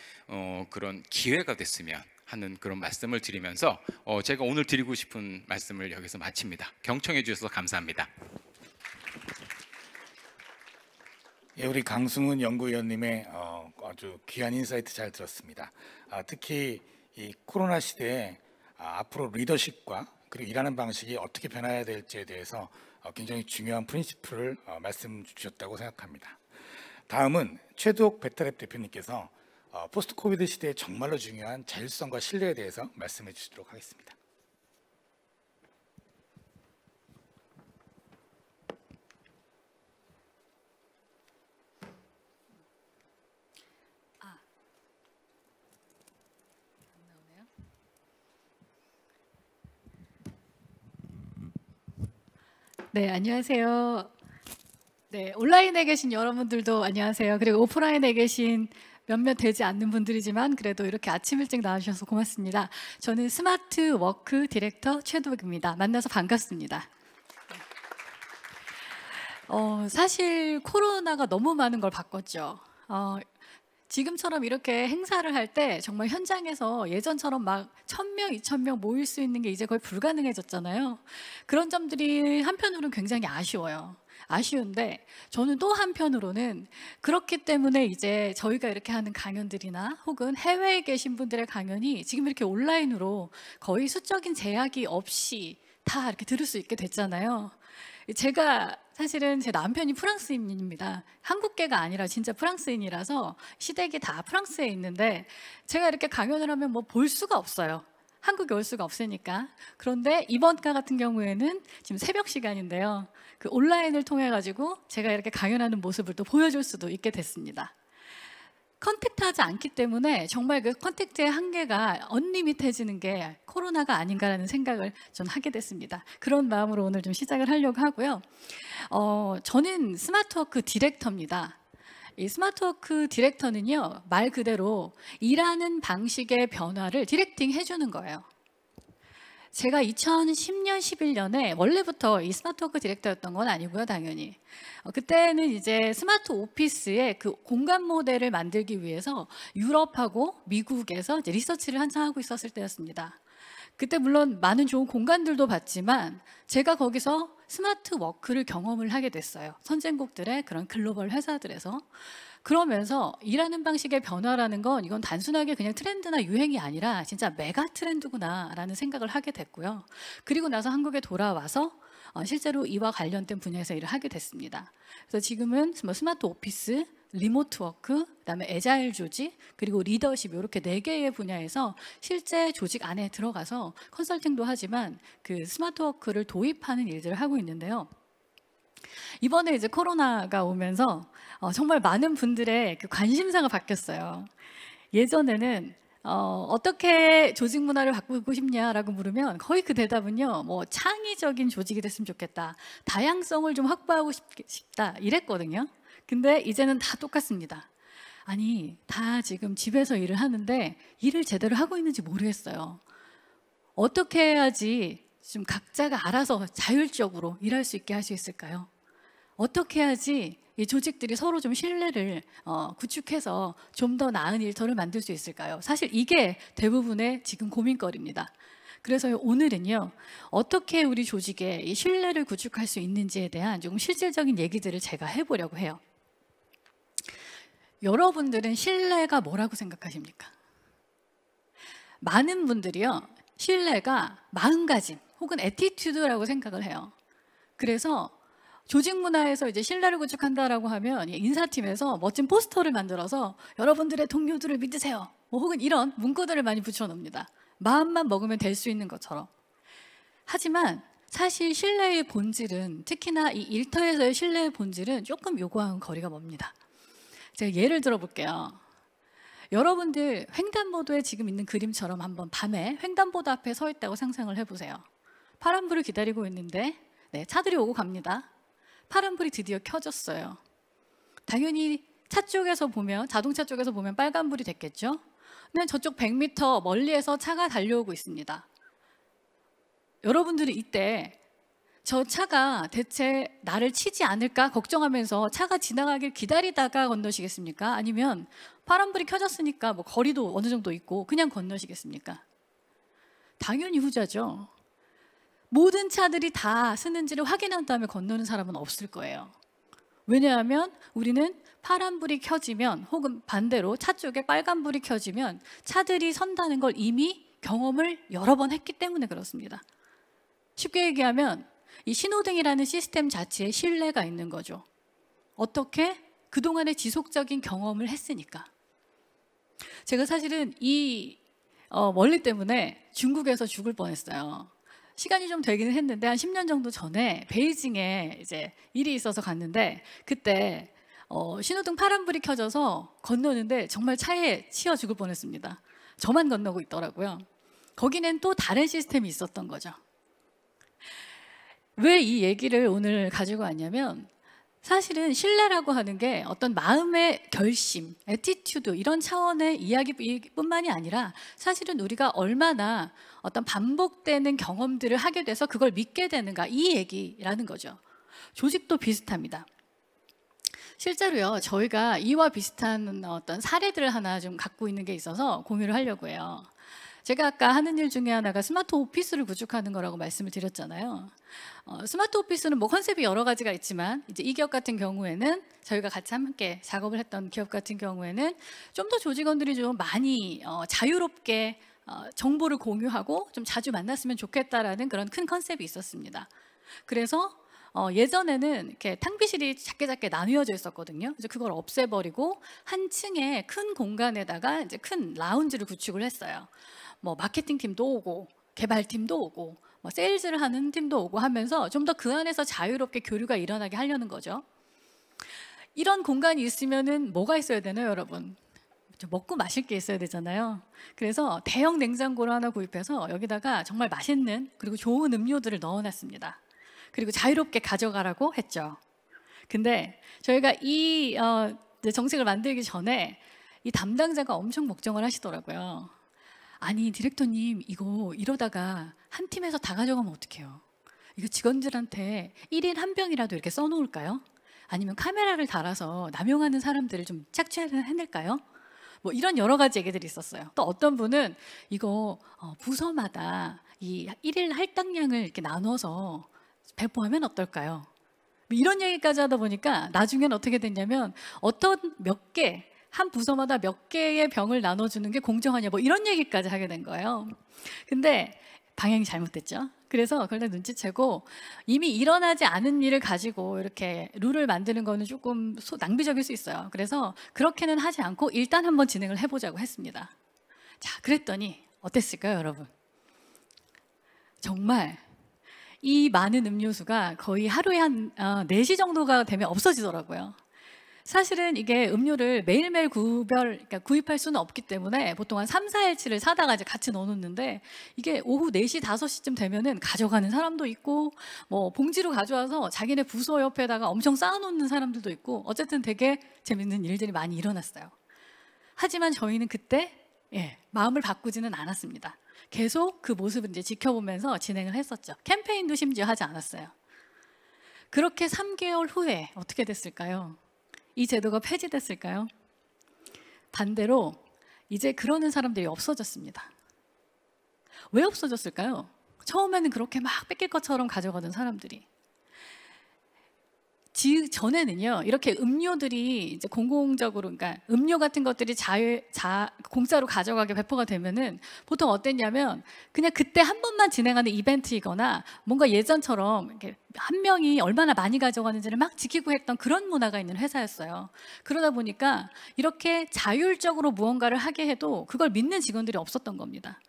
기회가 됐으면 하는 그런 말씀을 드리면서 제가 오늘 드리고 싶은 말씀을 여기서 마칩니다. 경청해 주셔서 감사합니다. 예, 우리 강승훈 연구위원님의 아주 귀한 인사이트 잘 들었습니다. 특히 이 코로나 시대에 앞으로 리더십과 그리고 일하는 방식이 어떻게 변화해야 될지에 대해서 굉장히 중요한 프린시플을 말씀 주셨다고 생각합니다. 다음은 최두옥 베타랩 대표님께서 포스트 코비드 시대에 정말로 중요한 자율성과 신뢰에 대해서 말씀해 주시도록 하겠습니다. 네, 안녕하세요. 네, 온라인에 계신 여러분들도 안녕하세요. 그리고 오프라인에 계신 몇몇 되지 않는 분들이지만 그래도 이렇게 아침 일찍 나와주셔서 고맙습니다. 저는 스마트 워크 디렉터 최두옥입니다. 만나서 반갑습니다. 사실 코로나가 너무 많은 걸 바꿨죠. 지금처럼 이렇게 행사를 할 때 정말 현장에서 예전처럼 막 1000명, 2000명 모일 수 있는 게 이제 거의 불가능해졌잖아요. 그런 점들이 한편으로는 굉장히 아쉬운데 저는 또 한편으로는 그렇기 때문에 이제 저희가 이렇게 하는 강연들이나 혹은 해외에 계신 분들의 강연이 지금 이렇게 온라인으로 거의 수적인 제약이 없이 다 이렇게 들을 수 있게 됐잖아요. 제가 사실은 제 남편이 프랑스인입니다. 한국계가 아니라 진짜 프랑스인이라서 시댁이 다 프랑스에 있는데 제가 이렇게 강연을 하면 뭐 볼 수가 없어요. 한국에 올 수가 없으니까. 그런데 이번 가 같은 경우에는 지금 새벽 시간인데요. 그 온라인을 통해 가지고 제가 이렇게 강연하는 모습을 또 보여줄 수도 있게 됐습니다. 컨택트하지 않기 때문에 정말 그 컨택트의 한계가 언리미트해지는 게 코로나가 아닌가라는 생각을 좀 하게 됐습니다. 그런 마음으로 오늘 좀 시작을 하려고 하고요. 저는 스마트워크 디렉터입니다. 이 스마트워크 디렉터는요, 말 그대로 일하는 방식의 변화를 디렉팅 해주는 거예요. 제가 2010년, 11년에 원래부터 이 스마트워크 디렉터였던 건 아니고요, 당연히. 그때는 이제 스마트 오피스의 그 공간 모델을 만들기 위해서 유럽하고 미국에서 이제 리서치를 한참 하고 있었을 때였습니다. 그때 물론 많은 좋은 공간들도 봤지만 제가 거기서 스마트 워크를 경험을 하게 됐어요. 선진국들의 그런 글로벌 회사들에서. 그러면서 일하는 방식의 변화라는 건 이건 단순하게 그냥 트렌드나 유행이 아니라 진짜 메가 트렌드구나라는 생각을 하게 됐고요. 그리고 나서 한국에 돌아와서 실제로 이와 관련된 분야에서 일을 하게 됐습니다. 그래서 지금은 스마트 오피스, 리모트 워크, 그다음에 애자일 조직, 그리고 리더십 이렇게 4개의 분야에서 실제 조직 안에 들어가서 컨설팅도 하지만 그 스마트 워크를 도입하는 일들을 하고 있는데요. 이번에 이제 코로나가 오면서 정말 많은 분들의 그 관심사가 바뀌었어요. 예전에는 어떻게 조직 문화를 바꾸고 싶냐라고 물으면 거의 그 대답은요, 뭐 창의적인 조직이 됐으면 좋겠다, 다양성을 좀 확보하고 싶다 이랬거든요. 근데 이제는 다 똑같습니다. 아니, 다 지금 집에서 일을 하는데 일을 제대로 하고 있는지 모르겠어요. 어떻게 해야지 좀 각자가 알아서 자율적으로 일할 수 있게 할 수 있을까요? 어떻게 해야지 이 조직들이 서로 좀 신뢰를 구축해서 좀 더 나은 일터를 만들 수 있을까요? 사실 이게 대부분의 지금 고민거리입니다. 그래서 오늘은요, 어떻게 우리 조직에 이 신뢰를 구축할 수 있는지에 대한 조금 실질적인 얘기들을 제가 해보려고 해요. 여러분들은 신뢰가 뭐라고 생각하십니까? 많은 분들이요, 신뢰가 마음가짐 혹은 애티튜드라고 생각을 해요. 그래서 조직 문화에서 이제 신뢰를 구축한다라고 하면 인사팀에서 멋진 포스터를 만들어서 여러분들의 동료들을 믿으세요, 뭐 혹은 이런 문구들을 많이 붙여놓습니다. 마음만 먹으면 될 수 있는 것처럼. 하지만 사실 신뢰의 본질은, 특히나 이 일터에서의 신뢰의 본질은 조금 요구하는 거리가 멉니다. 제가 예를 들어 볼게요. 여러분들 횡단보도에 지금 있는 그림처럼 한번 밤에 횡단보도 앞에 서 있다고 상상을 해보세요. 파란불을 기다리고 있는데 차들이 오고 갑니다. 파란불이 드디어 켜졌어요. 당연히 차 쪽에서 보면, 자동차 쪽에서 보면 빨간불이 됐겠죠? 근데 저쪽 100m 멀리에서 차가 달려오고 있습니다. 여러분들은 이때 저 차가 대체 나를 치지 않을까 걱정하면서 차가 지나가길 기다리다가 건너시겠습니까? 아니면 파란불이 켜졌으니까 뭐 거리도 어느 정도 있고 그냥 건너시겠습니까? 당연히 후자죠. 모든 차들이 다 쓰는지를 확인한 다음에 건너는 사람은 없을 거예요. 왜냐하면 우리는 파란불이 켜지면, 혹은 반대로 차 쪽에 빨간불이 켜지면 차들이 선다는 걸 이미 경험을 여러 번 했기 때문에 그렇습니다. 쉽게 얘기하면 이 신호등이라는 시스템 자체에 신뢰가 있는 거죠. 어떻게? 그동안의 지속적인 경험을 했으니까. 제가 사실은 이 원리 때문에 중국에서 죽을 뻔했어요. 시간이 좀 되기는 했는데 한 10년 정도 전에 베이징에 이제 일이 있어서 갔는데, 그때 신호등 파란불이 켜져서 건너는데 정말 차에 치여 죽을 뻔했습니다. 저만 건너고 있더라고요. 거기는 또 다른 시스템이 있었던 거죠. 왜 이 얘기를 오늘 가지고 왔냐면, 사실은 신뢰라고 하는 게 어떤 마음의 결심, 애티튜드 이런 차원의 이야기뿐만이 아니라 사실은 우리가 얼마나 어떤 반복되는 경험들을 하게 돼서 그걸 믿게 되는가, 이 얘기라는 거죠. 조직도 비슷합니다. 실제로요, 저희가 이와 비슷한 어떤 사례들을 하나 좀 갖고 있는 게 있어서 공유를 하려고 해요. 제가 아까 하는 일 중에 하나가 스마트 오피스를 구축하는 거라고 말씀을 드렸잖아요. 스마트 오피스는 뭐 컨셉이 여러 가지가 있지만, 이제 이 기업 같은 경우에는, 저희가 같이 함께 작업을 했던 기업 같은 경우에는 좀 더 조직원들이 좀 많이 자유롭게 정보를 공유하고 좀 자주 만났으면 좋겠다라는 그런 큰 컨셉이 있었습니다. 그래서 예전에는 이렇게 탕비실이 작게 나뉘어져 있었거든요. 그래서 그걸 없애버리고 한 층에 큰 공간에다가 이제 큰 라운지를 구축을 했어요. 뭐 마케팅 팀도 오고 개발팀도 오고 뭐 세일즈를 하는 팀도 오고 하면서 좀 더 그 안에서 자유롭게 교류가 일어나게 하려는 거죠. 이런 공간이 있으면은 뭐가 있어야 되나요, 여러분? 좀 먹고 마실 게 있어야 되잖아요. 그래서 대형 냉장고를 하나 구입해서 여기다가 정말 맛있는 그리고 좋은 음료들을 넣어놨습니다. 그리고 자유롭게 가져가라고 했죠. 근데 저희가 이 정책을 만들기 전에 이 담당자가 엄청 걱정을 하시더라고요. 아니 디렉터님, 이거 이러다가 한 팀에서 다 가져가면 어떡해요? 이거 직원들한테 1인 한 병이라도 이렇게 써놓을까요? 아니면 카메라를 달아서 남용하는 사람들을 좀 착취해낼까요? 뭐 이런 여러 가지 얘기들이 있었어요. 또 어떤 분은 이거 부서마다 이 1일 할당량을 이렇게 나눠서 배포하면 어떨까요? 뭐 이런 얘기까지 하다 보니까 나중엔 어떻게 됐냐면, 어떤 몇 개, 한 부서마다 몇 개의 병을 나눠주는 게 공정하냐, 뭐 이런 얘기까지 하게 된 거예요. 근데 방향이 잘못됐죠. 그래서 그걸 다 눈치채고, 이미 일어나지 않은 일을 가지고 이렇게 룰을 만드는 거는 조금 낭비적일 수 있어요. 그래서 그렇게는 하지 않고 일단 한번 진행을 해보자고 했습니다. 자, 그랬더니 어땠을까요, 여러분? 정말 이 많은 음료수가 거의 하루에 한 4시 정도가 되면 없어지더라고요. 사실은 이게 음료를 매일매일 그러니까 구입할 수는 없기 때문에 보통 한 3, 4일치를 사다가 이제 같이 넣어놓는데, 이게 오후 4시, 5시쯤 되면은 가져가는 사람도 있고, 뭐 봉지로 가져와서 자기네 부서 옆에다가 엄청 쌓아놓는 사람들도 있고, 어쨌든 되게 재밌는 일들이 많이 일어났어요. 하지만 저희는 그때 마음을 바꾸지는 않았습니다. 계속 그 모습을 이제 지켜보면서 진행을 했었죠. 캠페인도 심지어 하지 않았어요. 그렇게 3개월 후에 어떻게 됐을까요? 이 제도가 폐지됐을까요? 반대로 이제 그러는 사람들이 없어졌습니다. 왜 없어졌을까요? 처음에는 그렇게 막 뺏길 것처럼 가져가던 사람들이 전에는요, 이렇게 음료들이 이제 공공적으로, 그러니까 음료 같은 것들이 공짜로 가져가게 배포가 되면은 보통 어땠냐면 그냥 그때 한 번만 진행하는 이벤트이거나 뭔가 예전처럼 이렇게 한 명이 얼마나 많이 가져가는지를 막 지키고 했던 그런 문화가 있는 회사였어요. 그러다 보니까 이렇게 자율적으로 무언가를 하게 해도 그걸 믿는 직원들이 없었던 겁니다.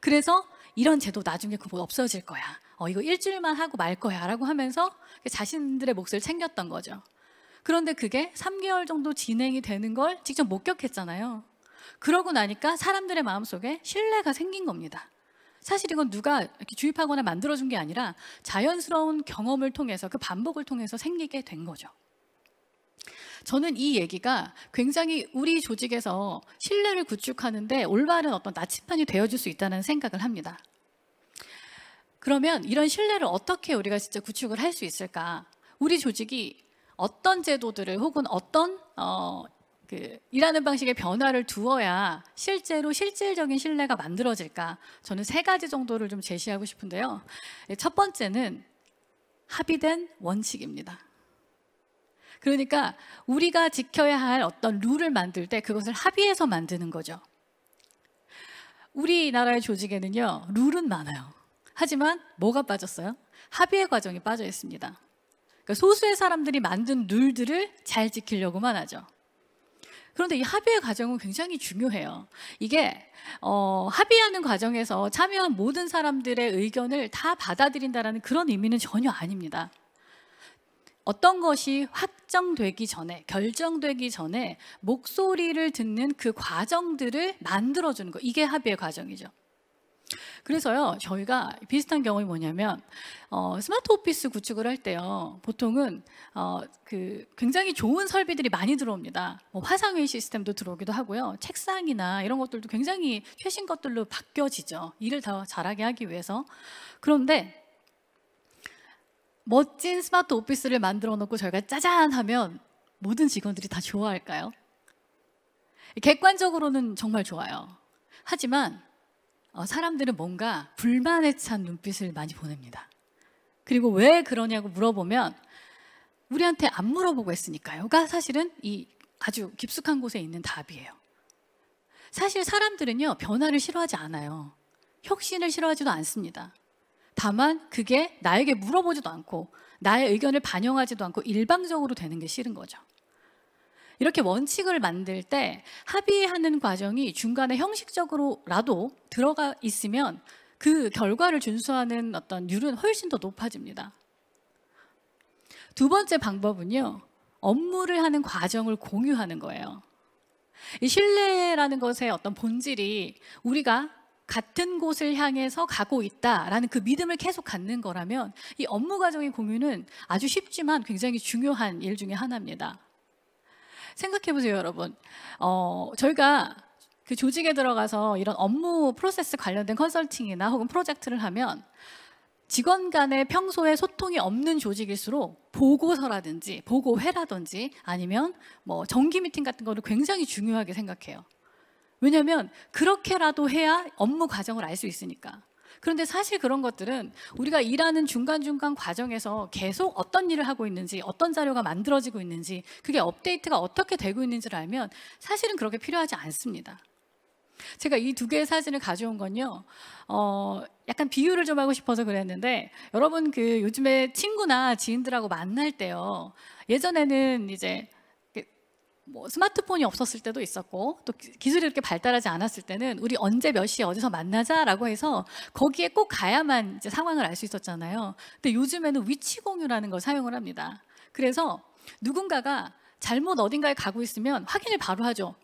그래서 이런 제도 나중에 그거 없어질 거야. 이거 일주일만 하고 말 거야 라고 하면서 자신들의 몫을 챙겼던 거죠. 그런데 그게 3개월 정도 진행이 되는 걸 직접 목격했잖아요. 그러고 나니까 사람들의 마음속에 신뢰가 생긴 겁니다. 사실 이건 누가 이렇게 주입하거나 만들어준 게 아니라 자연스러운 경험을 통해서, 그 반복을 통해서 생기게 된 거죠. 저는 이 얘기가 굉장히 우리 조직에서 신뢰를 구축하는데 올바른 어떤 나침반이 되어줄 수 있다는 생각을 합니다. 그러면 이런 신뢰를 어떻게 우리가 진짜 구축을 할 수 있을까? 우리 조직이 어떤 제도들을 혹은 어떤 일하는 방식의 변화를 두어야 실제로 실질적인 신뢰가 만들어질까? 저는 3가지 정도를 좀 제시하고 싶은데요. 첫 번째는 합의된 원칙입니다. 그러니까 우리가 지켜야 할 어떤 룰을 만들 때 그것을 합의해서 만드는 거죠. 우리나라의 조직에는요, 룰은 많아요. 하지만 뭐가 빠졌어요? 합의의 과정이 빠져 있습니다. 그러니까 소수의 사람들이 만든 룰들을 잘 지키려고만 하죠. 그런데 이 합의의 과정은 굉장히 중요해요. 이게 합의하는 과정에서 참여한 모든 사람들의 의견을 다 받아들인다는 그런 의미는 전혀 아닙니다. 어떤 것이 확정되기 전에, 결정되기 전에 목소리를 듣는 그 과정들을 만들어주는 거, 이게 합의의 과정이죠. 그래서요, 저희가 비슷한 경험이 뭐냐면 스마트 오피스 구축을 할 때요, 보통은 굉장히 좋은 설비들이 많이 들어옵니다. 화상회의 시스템도 들어오기도 하고요, 책상이나 이런 것들도 굉장히 최신 것들로 바뀌어지죠. 일을 더 잘하게 하기 위해서. 그런데 멋진 스마트 오피스를 만들어 놓고 저희가 짜잔 하면 모든 직원들이 다 좋아할까요? 객관적으로는 정말 좋아요. 하지만 사람들은 뭔가 불만에 찬 눈빛을 많이 보냅니다. 그리고 왜 그러냐고 물어보면 우리한테 안 물어보고 했으니까요가 사실은 이 아주 깊숙한 곳에 있는 답이에요. 사실 사람들은요, 변화를 싫어하지 않아요. 혁신을 싫어하지도 않습니다. 다만 그게 나에게 물어보지도 않고 나의 의견을 반영하지도 않고 일방적으로 되는 게 싫은 거죠. 이렇게 원칙을 만들 때 합의하는 과정이 중간에 형식적으로라도 들어가 있으면 그 결과를 준수하는 어떤 률은 훨씬 더 높아집니다. 두 번째 방법은요, 업무를 하는 과정을 공유하는 거예요. 이 신뢰라는 것의 어떤 본질이 우리가 같은 곳을 향해서 가고 있다라는 그 믿음을 계속 갖는 거라면 이 업무 과정의 공유는 아주 쉽지만 굉장히 중요한 일 중에 하나입니다. 생각해 보세요, 여러분. 저희가 그 조직에 들어가서 이런 업무 프로세스 관련된 컨설팅이나 혹은 프로젝트를 하면 직원 간의 평소에 소통이 없는 조직일수록 보고서라든지 보고회라든지 아니면 뭐 정기 미팅 같은 거를 굉장히 중요하게 생각해요. 왜냐하면 그렇게라도 해야 업무 과정을 알 수 있으니까. 그런데 사실 그런 것들은 우리가 일하는 중간중간 과정에서 계속 어떤 일을 하고 있는지, 어떤 자료가 만들어지고 있는지, 그게 업데이트가 어떻게 되고 있는지를 알면 사실은 그렇게 필요하지 않습니다. 제가 이 2개의 사진을 가져온 건요, 약간 비유를 좀 하고 싶어서 그랬는데, 여러분 그 요즘에 친구나 지인들하고 만날 때요, 예전에는 이제 뭐 스마트폰이 없었을 때도 있었고 또 기술이 이렇게 발달하지 않았을 때는 우리 언제 몇 시에 어디서 만나자라고 해서 거기에 꼭 가야만 이제 상황을 알 수 있었잖아요. 근데 요즘에는 위치 공유라는 걸 사용을 합니다. 그래서 누군가가 잘못 어딘가에 가고 있으면 확인을 바로 하죠.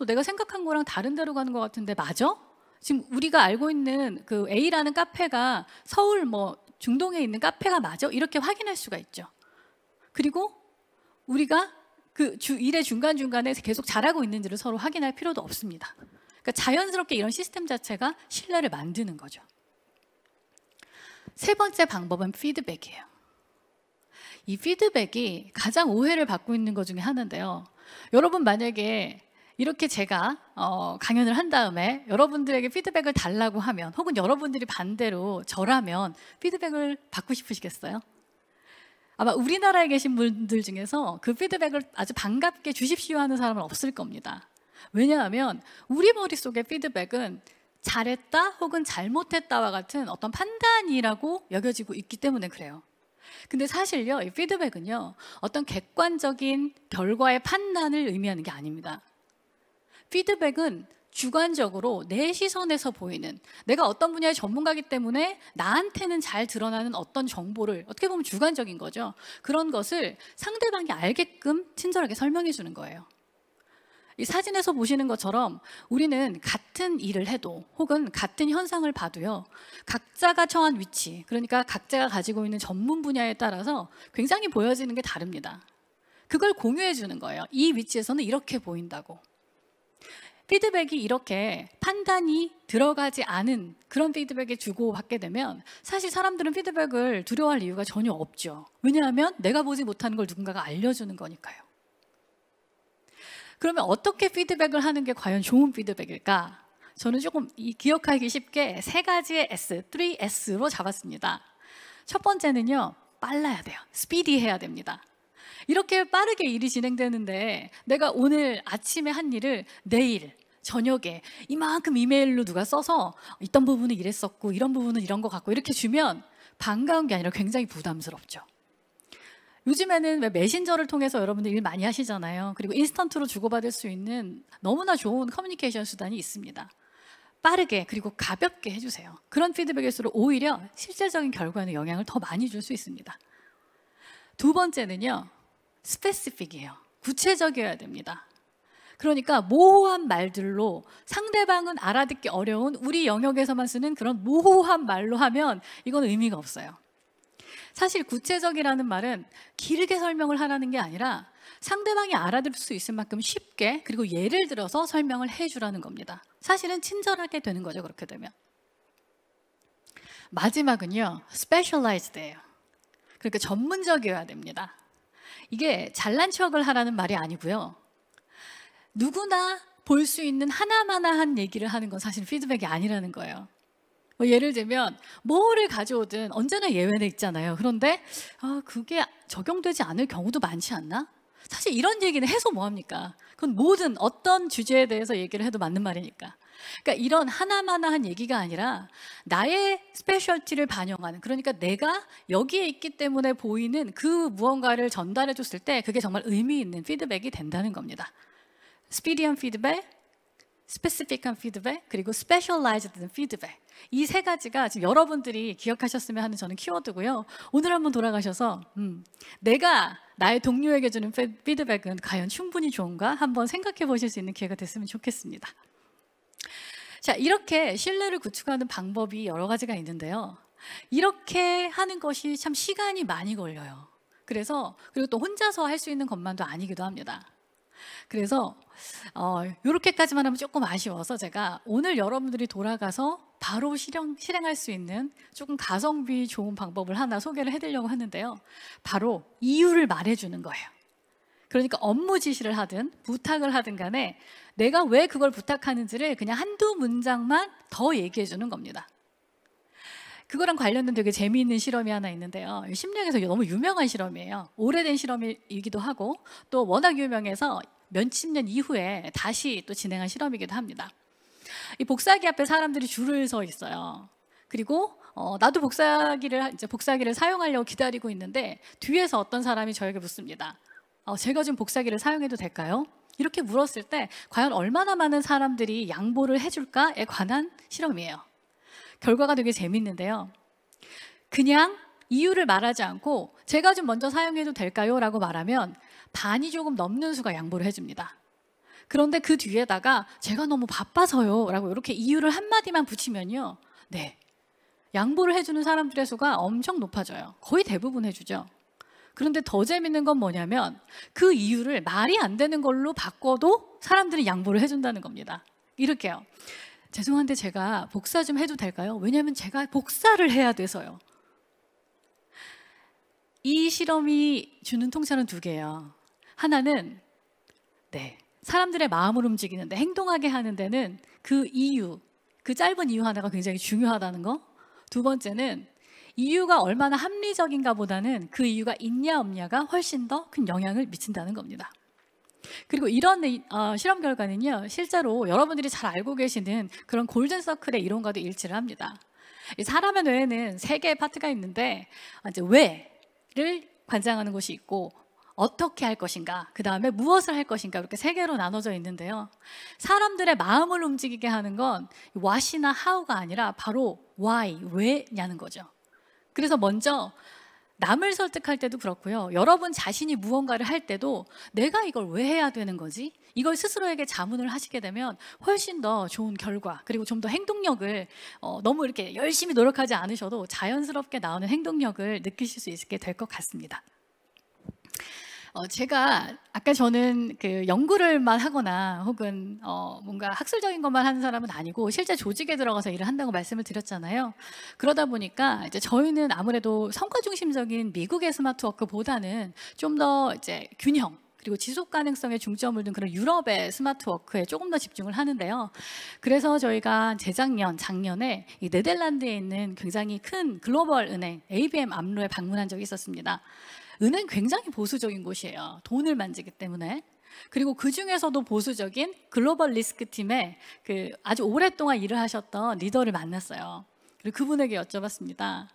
내가 생각한 거랑 다른 데로 가는 것 같은데 맞아? 지금 우리가 알고 있는 그 A라는 카페가 서울 뭐 중동에 있는 카페가 맞아? 이렇게 확인할 수가 있죠. 그리고 우리가 그 일의 중간중간에 계속 잘하고 있는지를 서로 확인할 필요도 없습니다. 그러니까 자연스럽게 이런 시스템 자체가 신뢰를 만드는 거죠. 세 번째 방법은 피드백이에요. 이 피드백이 가장 오해를 받고 있는 것 중에 하나인데요. 여러분 만약에 이렇게 제가 강연을 한 다음에 여러분들에게 피드백을 달라고 하면, 혹은 여러분들이 반대로 저라면 피드백을 받고 싶으시겠어요? 아마 우리나라에 계신 분들 중에서 그 피드백을 아주 반갑게 주십시오 하는 사람은 없을 겁니다. 왜냐하면 우리 머릿속의 피드백은 잘했다 혹은 잘못했다와 같은 어떤 판단이라고 여겨지고 있기 때문에 그래요. 근데 사실요, 이 피드백은요, 어떤 객관적인 결과의 판단을 의미하는 게 아닙니다. 피드백은 주관적으로 내 시선에서 보이는, 내가 어떤 분야의 전문가이기 때문에 나한테는 잘 드러나는 어떤 정보를, 어떻게 보면 주관적인 거죠. 그런 것을 상대방이 알게끔 친절하게 설명해 주는 거예요. 이 사진에서 보시는 것처럼 우리는 같은 일을 해도, 혹은 같은 현상을 봐도요, 각자가 처한 위치, 그러니까 각자가 가지고 있는 전문 분야에 따라서 굉장히 보여지는 게 다릅니다. 그걸 공유해 주는 거예요. 이 위치에서는 이렇게 보인다고. 피드백이 이렇게 판단이 들어가지 않은 그런 피드백을 주고받게 되면 사실 사람들은 피드백을 두려워할 이유가 전혀 없죠. 왜냐하면 내가 보지 못하는 걸 누군가가 알려주는 거니까요. 그러면 어떻게 피드백을 하는 게 과연 좋은 피드백일까? 저는 조금 기억하기 쉽게 세 가지의 S, 3S로 잡았습니다. 첫 번째는요, 빨라야 돼요. 스피디해야 됩니다. 이렇게 빠르게 일이 진행되는데 내가 오늘 아침에 한 일을 내일 저녁에 이만큼 이메일로 누가 써서 있던 부분은 이랬었고 이런 부분은 이런 거 같고 이렇게 주면 반가운 게 아니라 굉장히 부담스럽죠. 요즘에는 왜 메신저를 통해서 여러분들 일 많이 하시잖아요. 그리고 인스턴트로 주고받을 수 있는 너무나 좋은 커뮤니케이션 수단이 있습니다. 빠르게 그리고 가볍게 해주세요. 그런 피드백일수록 오히려 실질적인 결과에는 영향을 더 많이 줄 수 있습니다. 두 번째는요, 스페시픽이에요. 구체적이어야 됩니다. 그러니까 모호한 말들로 상대방은 알아듣기 어려운 우리 영역에서만 쓰는 그런 모호한 말로 하면 이건 의미가 없어요. 사실 구체적이라는 말은 길게 설명을 하라는 게 아니라 상대방이 알아들을 수 있을 만큼 쉽게, 그리고 예를 들어서 설명을 해주라는 겁니다. 사실은 친절하게 되는 거죠, 그렇게 되면. 마지막은요, specialized예요. 그러니까 전문적이어야 됩니다. 이게 잘난 척을 하라는 말이 아니고요, 누구나 볼 수 있는 하나마나한 얘기를 하는 건 사실 피드백이 아니라는 거예요. 예를 들면 뭐를 가져오든 언제나 예외는 있잖아요. 그런데 그게 적용되지 않을 경우도 많지 않나? 사실 이런 얘기는 해서 뭐합니까? 그건 모든 어떤 주제에 대해서 얘기를 해도 맞는 말이니까. 그러니까 이런 하나마나한 얘기가 아니라 나의 스페셜티를 반영하는, 그러니까 내가 여기에 있기 때문에 보이는 그 무언가를 전달해 줬을 때 그게 정말 의미 있는 피드백이 된다는 겁니다. 스피디한 피드백, 스페시픽한 피드백, 그리고 스페셜라이즈드 피드백. 이 세 가지가 지금 여러분들이 기억하셨으면 하는 저는 키워드고요. 오늘 한번 돌아가셔서 내가 나의 동료에게 주는 피드백은 과연 충분히 좋은가 한번 생각해 보실 수 있는 기회가 됐으면 좋겠습니다. 자, 이렇게 신뢰를 구축하는 방법이 여러 가지가 있는데요. 이렇게 하는 것이 참 시간이 많이 걸려요. 그리고 또 혼자서 할 수 있는 것만도 아니기도 합니다. 그래서 이렇게까지만 하면 조금 아쉬워서 제가 오늘 여러분들이 돌아가서 바로 실행할 수 있는 조금 가성비 좋은 방법을 하나 소개를 해드리려고 하는데요. 바로 이유를 말해주는 거예요. 그러니까 업무 지시를 하든 부탁을 하든 간에 내가 왜 그걸 부탁하는지를 그냥 한두 문장만 더 얘기해 주는 겁니다. 그거랑 관련된 되게 재미있는 실험이 하나 있는데요. 심리학에서 너무 유명한 실험이에요. 오래된 실험이기도 하고 또 워낙 유명해서 몇십 년 이후에 다시 또 진행한 실험이기도 합니다. 이 복사기 앞에 사람들이 줄을 서 있어요. 그리고 나도 복사기를 사용하려고 기다리고 있는데 뒤에서 어떤 사람이 저에게 묻습니다. 제가 좀 복사기를 사용해도 될까요? 이렇게 물었을 때 과연 얼마나 많은 사람들이 양보를 해줄까에 관한 실험이에요. 결과가 되게 재밌는데요. 그냥 이유를 말하지 않고 제가 좀 먼저 사용해도 될까요? 라고 말하면 반이 조금 넘는 수가 양보를 해줍니다. 그런데 그 뒤에다가 제가 너무 바빠서요 라고 이렇게 이유를 한마디만 붙이면요, 네, 양보를 해주는 사람들의 수가 엄청 높아져요. 거의 대부분 해주죠. 그런데 더 재밌는 건 뭐냐면 그 이유를 말이 안 되는 걸로 바꿔도 사람들이 양보를 해준다는 겁니다. 이렇게요. 죄송한데 제가 복사 좀 해도 될까요? 왜냐하면 제가 복사를 해야 돼서요. 이 실험이 주는 통찰은 두 개예요. 하나는 사람들의 마음을 움직이는데 행동하게 하는 데는 그 이유, 그 짧은 이유 하나가 굉장히 중요하다는 거. 두 번째는 이유가 얼마나 합리적인가 보다는 그 이유가 있냐 없냐가 훨씬 더 큰 영향을 미친다는 겁니다. 그리고 이런 실험 결과는요, 실제로 여러분들이 잘 알고 계시는 그런 골든서클의 이론과도 일치를 합니다. 사람의 뇌에는 3개의 파트가 있는데 이제 왜를 관장하는 것이 있고 어떻게 할 것인가, 그 다음에 무엇을 할 것인가, 이렇게 3개로 나눠져 있는데요. 사람들의 마음을 움직이게 하는 건 what이나 how가 아니라 바로 why, 왜냐는 거죠. 그래서 먼저 남을 설득할 때도 그렇고요. 여러분 자신이 무언가를 할 때도 내가 이걸 왜 해야 되는 거지? 이걸 스스로에게 자문을 하시게 되면 훨씬 더 좋은 결과, 그리고 좀 더 행동력을 너무 이렇게 열심히 노력하지 않으셔도 자연스럽게 나오는 행동력을 느끼실 수 있게 될 것 같습니다. 제가 아까 저는 그 연구를만 하거나 혹은 뭔가 학술적인 것만 하는 사람은 아니고 실제 조직에 들어가서 일을 한다고 말씀을 드렸잖아요. 그러다 보니까 이제 저희는 아무래도 성과 중심적인 미국의 스마트워크보다는 좀 더 이제 균형 그리고 지속 가능성에 중점을 둔 그런 유럽의 스마트워크에 조금 더 집중을 하는데요. 그래서 저희가 작년에 이 네덜란드에 있는 굉장히 큰 글로벌 은행 ABN 암로에 방문한 적이 있었습니다. 은행 굉장히 보수적인 곳이에요. 돈을 만지기 때문에. 그리고 그 중에서도 보수적인 글로벌 리스크 팀에 그 아주 오랫동안 일을 하셨던 리더를 만났어요. 그리고 그분에게 여쭤봤습니다.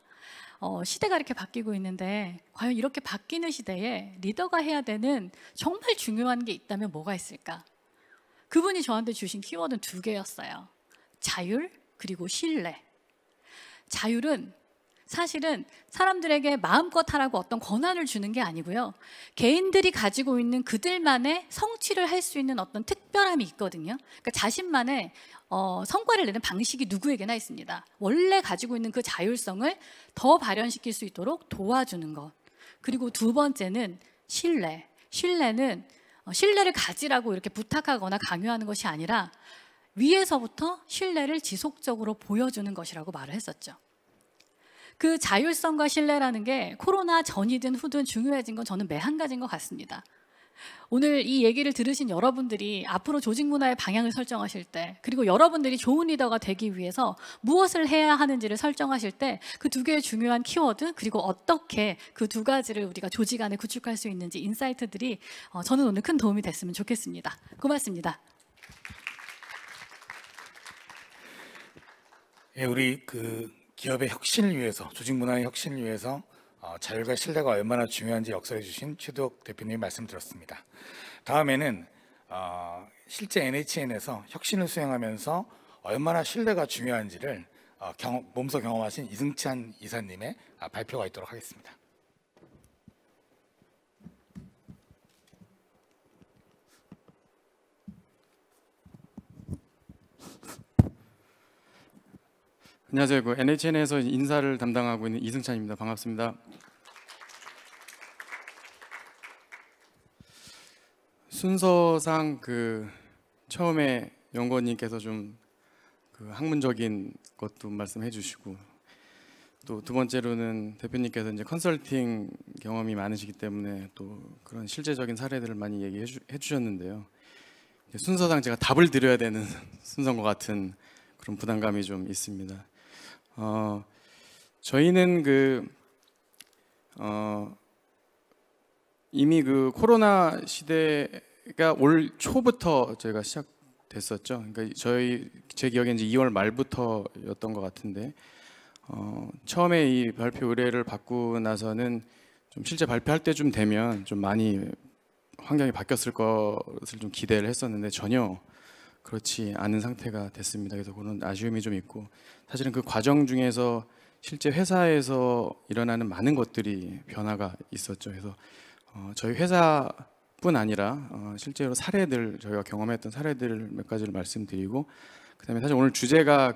시대가 이렇게 바뀌고 있는데 과연 이렇게 바뀌는 시대에 리더가 해야 되는 정말 중요한 게 있다면 뭐가 있을까? 그분이 저한테 주신 키워드는 2개였어요. 자율 그리고 신뢰. 자율은 사실은 사람들에게 마음껏 하라고 어떤 권한을 주는 게 아니고요. 개인들이 가지고 있는 그들만의 성취를 할 수 있는 어떤 특별함이 있거든요. 그러니까 자신만의 성과를 내는 방식이 누구에게나 있습니다. 원래 가지고 있는 그 자율성을 더 발현시킬 수 있도록 도와주는 것. 그리고 2번째는 신뢰. 신뢰는 신뢰를 가지라고 이렇게 부탁하거나 강요하는 것이 아니라 위에서부터 신뢰를 지속적으로 보여주는 것이라고 말을 했었죠. 그 자율성과 신뢰라는 게 코로나 전이든 후든 중요해진 건 저는 매한 가지인 것 같습니다. 오늘 이 얘기를 들으신 여러분들이 앞으로 조직 문화의 방향을 설정하실 때, 그리고 여러분들이 좋은 리더가 되기 위해서 무엇을 해야 하는지를 설정하실 때 그 2개의 중요한 키워드, 그리고 어떻게 그 2가지를 우리가 조직 안에 구축할 수 있는지 인사이트들이 저는 오늘 큰 도움이 됐으면 좋겠습니다. 고맙습니다. 예, 우리 기업의 혁신을 위해서, 조직 문화의 혁신을 위해서 자율과 신뢰가 얼마나 중요한지 역설해 주신 최두옥 대표님이 말씀 들었습니다. 다음에는 실제 NHN에서 혁신을 수행하면서 얼마나 신뢰가 중요한지를 몸소 경험하신 이승찬 이사님의 발표가 있도록 하겠습니다. 안녕하세요. NHN에서 인사를 담당하고 있는 이승찬입니다. 반갑습니다. 순서상 처음에 연구원님께서 좀 학문적인 것도 말씀해 주시고, 또 2번째로는 대표님께서 이제 컨설팅 경험이 많으시기 때문에 또 그런 실제적인 사례들을 많이 얘기해 주셨는데요. 순서상 제가 답을 드려야 되는 순서인 것 같은 그런 부담감이 좀 있습니다. 저희는 이미 코로나 시대가 올 초부터 저희가 시작됐었죠. 그러니까 제 기억에 이제 2월 말부터였던 것 같은데, 처음에 이 발표 의뢰를 받고 나서는 좀 실제 발표할 때쯤 되면 좀 많이 환경이 바뀌었을 것을 좀 기대를 했었는데 전혀 그렇지 않은 상태가 됐습니다. 그래서 그런 아쉬움이 좀 있고, 사실은 그 과정 중에서 실제 회사에서 일어나는 많은 것들이 변화가 있었죠. 그래서 저희 회사뿐 아니라 실제로 사례들, 저희가 경험했던 사례들 몇 가지를 말씀드리고, 그다음에 사실 오늘 주제가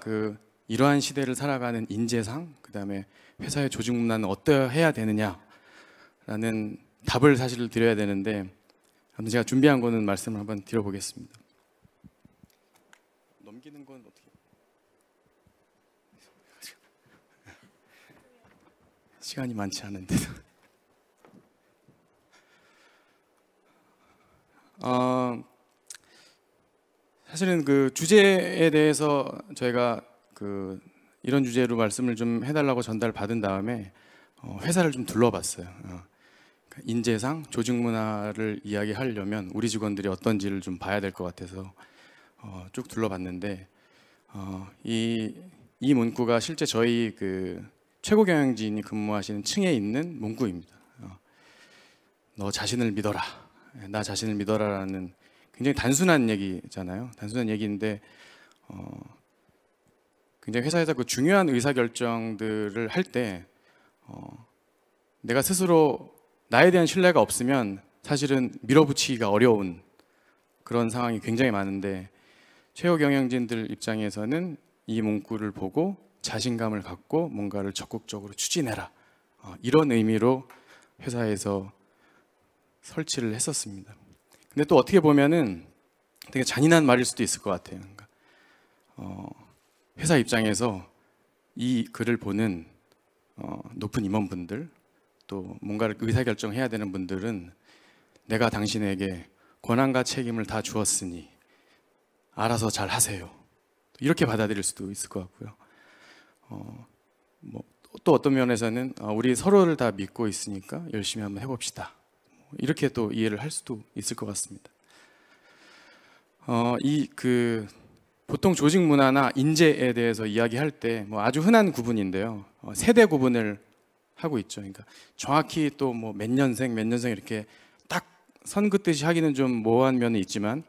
이러한 시대를 살아가는 인재상, 그다음에 회사의 조직 문화는 어떠해야 되느냐라는 답을 사실 드려야 되는데, 제가 준비한 거는 말씀을 한번 드려보겠습니다. 넘기는 건 어떻게? 시간이 많지 않은데. 사실은 그 주제에 대해서 저희가 그 이런 주제로 말씀을 좀 해달라고 전달 받은 다음에 회사를 좀 둘러봤어요. 그러니까 인재상, 조직 문화를 이야기하려면 우리 직원들이 어떤지를 좀 봐야 될 것 같아서 쭉 둘러봤는데 이 문구가 실제 저희 그 최고 경영진이 근무하시는 층에 있는 문구입니다. 너 자신을 믿어라, 나 자신을 믿어라라는 굉장히 단순한 얘기잖아요. 단순한 얘기인데 굉장히 회사에서 그 중요한 의사결정들을 할 때 내가 스스로 나에 대한 신뢰가 없으면 사실은 밀어붙이기가 어려운 그런 상황이 굉장히 많은데 최고 경영진들 입장에서는 이 문구를 보고 자신감을 갖고 뭔가를 적극적으로 추진해라, 이런 의미로 회사에서 설치를 했었습니다. 근데 또 어떻게 보면은 되게 잔인한 말일 수도 있을 것 같아요. 그러니까 회사 입장에서 이 글을 보는 높은 임원분들, 또 뭔가를 의사결정해야 되는 분들은 내가 당신에게 권한과 책임을 다 주었으니 알아서 잘 하세요, 이렇게 받아들일 수도 있을 것 같고요. 또 어떤 면에서는 우리 서로를 다 믿고 있으니까 열심히 한번 해봅시다, 이렇게 또 이해를 할 수도 있을 것 같습니다. 보통 조직 문화나 인재에 대해서 이야기할 때 아주 흔한 구분인데요. 세대 구분을 하고 있죠. 그러니까 정확히 또 몇 년생 이렇게 딱 선 긋듯이 하기는 좀 모호한 면이 있지만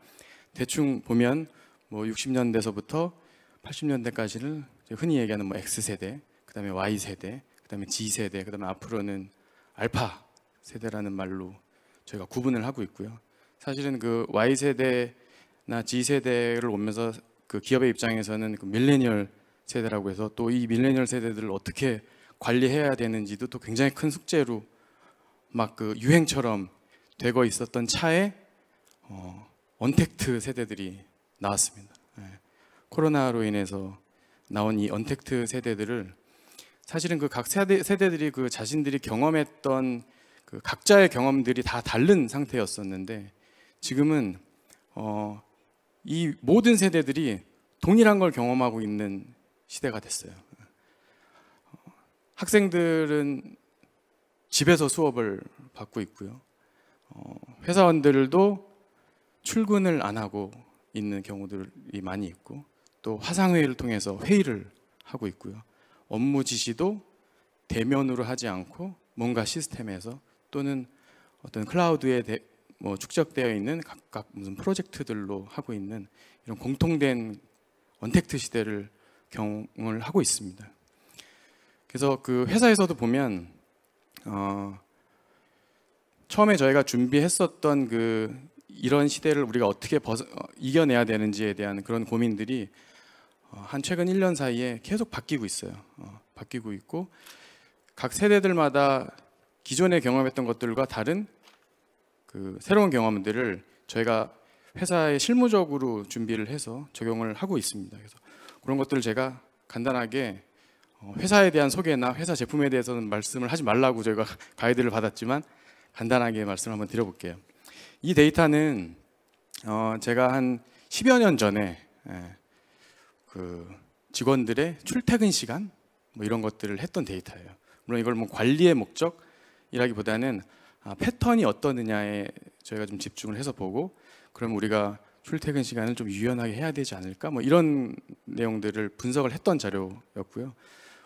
대충 보면 60년대서부터 80년대까지는 흔히 얘기하는 X세대, 그다음에 Y세대, 그다음에 G세대, 그다음에 앞으로는 알파 세대라는 말로 저희가 구분을 하고 있고요. 사실은 그 Y세대나 G세대를 오면서 그 기업의 입장에서는 그 밀레니얼 세대라고 해서 또 이 밀레니얼 세대들을 어떻게 관리해야 되는지도 또 굉장히 큰 숙제로 그 유행처럼 되고 있었던 차에 언택트 세대들이 나왔습니다. 코로나로 인해서 나온 이 언택트 세대들을 사실은 그 각 세대들이 그 자신들이 경험했던 그 각자의 경험들이 다 다른 상태였었는데 지금은 이 모든 세대들이 동일한 걸 경험하고 있는 시대가 됐어요. 학생들은 집에서 수업을 받고 있고요. 회사원들도 출근을 안 하고 있는 경우들이 많이 있고 또 화상회의를 통해서 회의를 하고 있고요. 업무 지시도 대면으로 하지 않고 뭔가 시스템에서 또는 어떤 클라우드에 축적되어 있는 각각 무슨 프로젝트들로 하고 있는 이런 공통된 언택트 시대를 경험을 하고 있습니다. 그래서 그 회사에서도 보면 처음에 저희가 준비했었던 이런 시대를 우리가 어떻게 이겨내야 되는지에 대한 그런 고민들이 한 최근 1년 사이에 계속 바뀌고 있어요. 바뀌고 있고 각 세대들마다 기존에 경험했던 것들과 다른 그 새로운 경험들을 저희가 회사에 실무적으로 준비를 해서 적용을 하고 있습니다. 그래서 그런 것들을 제가 간단하게 회사에 대한 소개나 회사 제품에 대해서는 말씀을 하지 말라고 저희가 가이드를 받았지만 간단하게 말씀을 한번 드려볼게요. 이 데이터는 제가 한 10여 년 전에 그 직원들의 출퇴근 시간 이런 것들을 했던 데이터예요. 물론 이걸 관리의 목적이라기보다는 패턴이 어떠느냐에 저희가 좀 집중을 해서 보고 그럼 우리가 출퇴근 시간을 좀 유연하게 해야 되지 않을까 이런 내용들을 분석을 했던 자료였고요.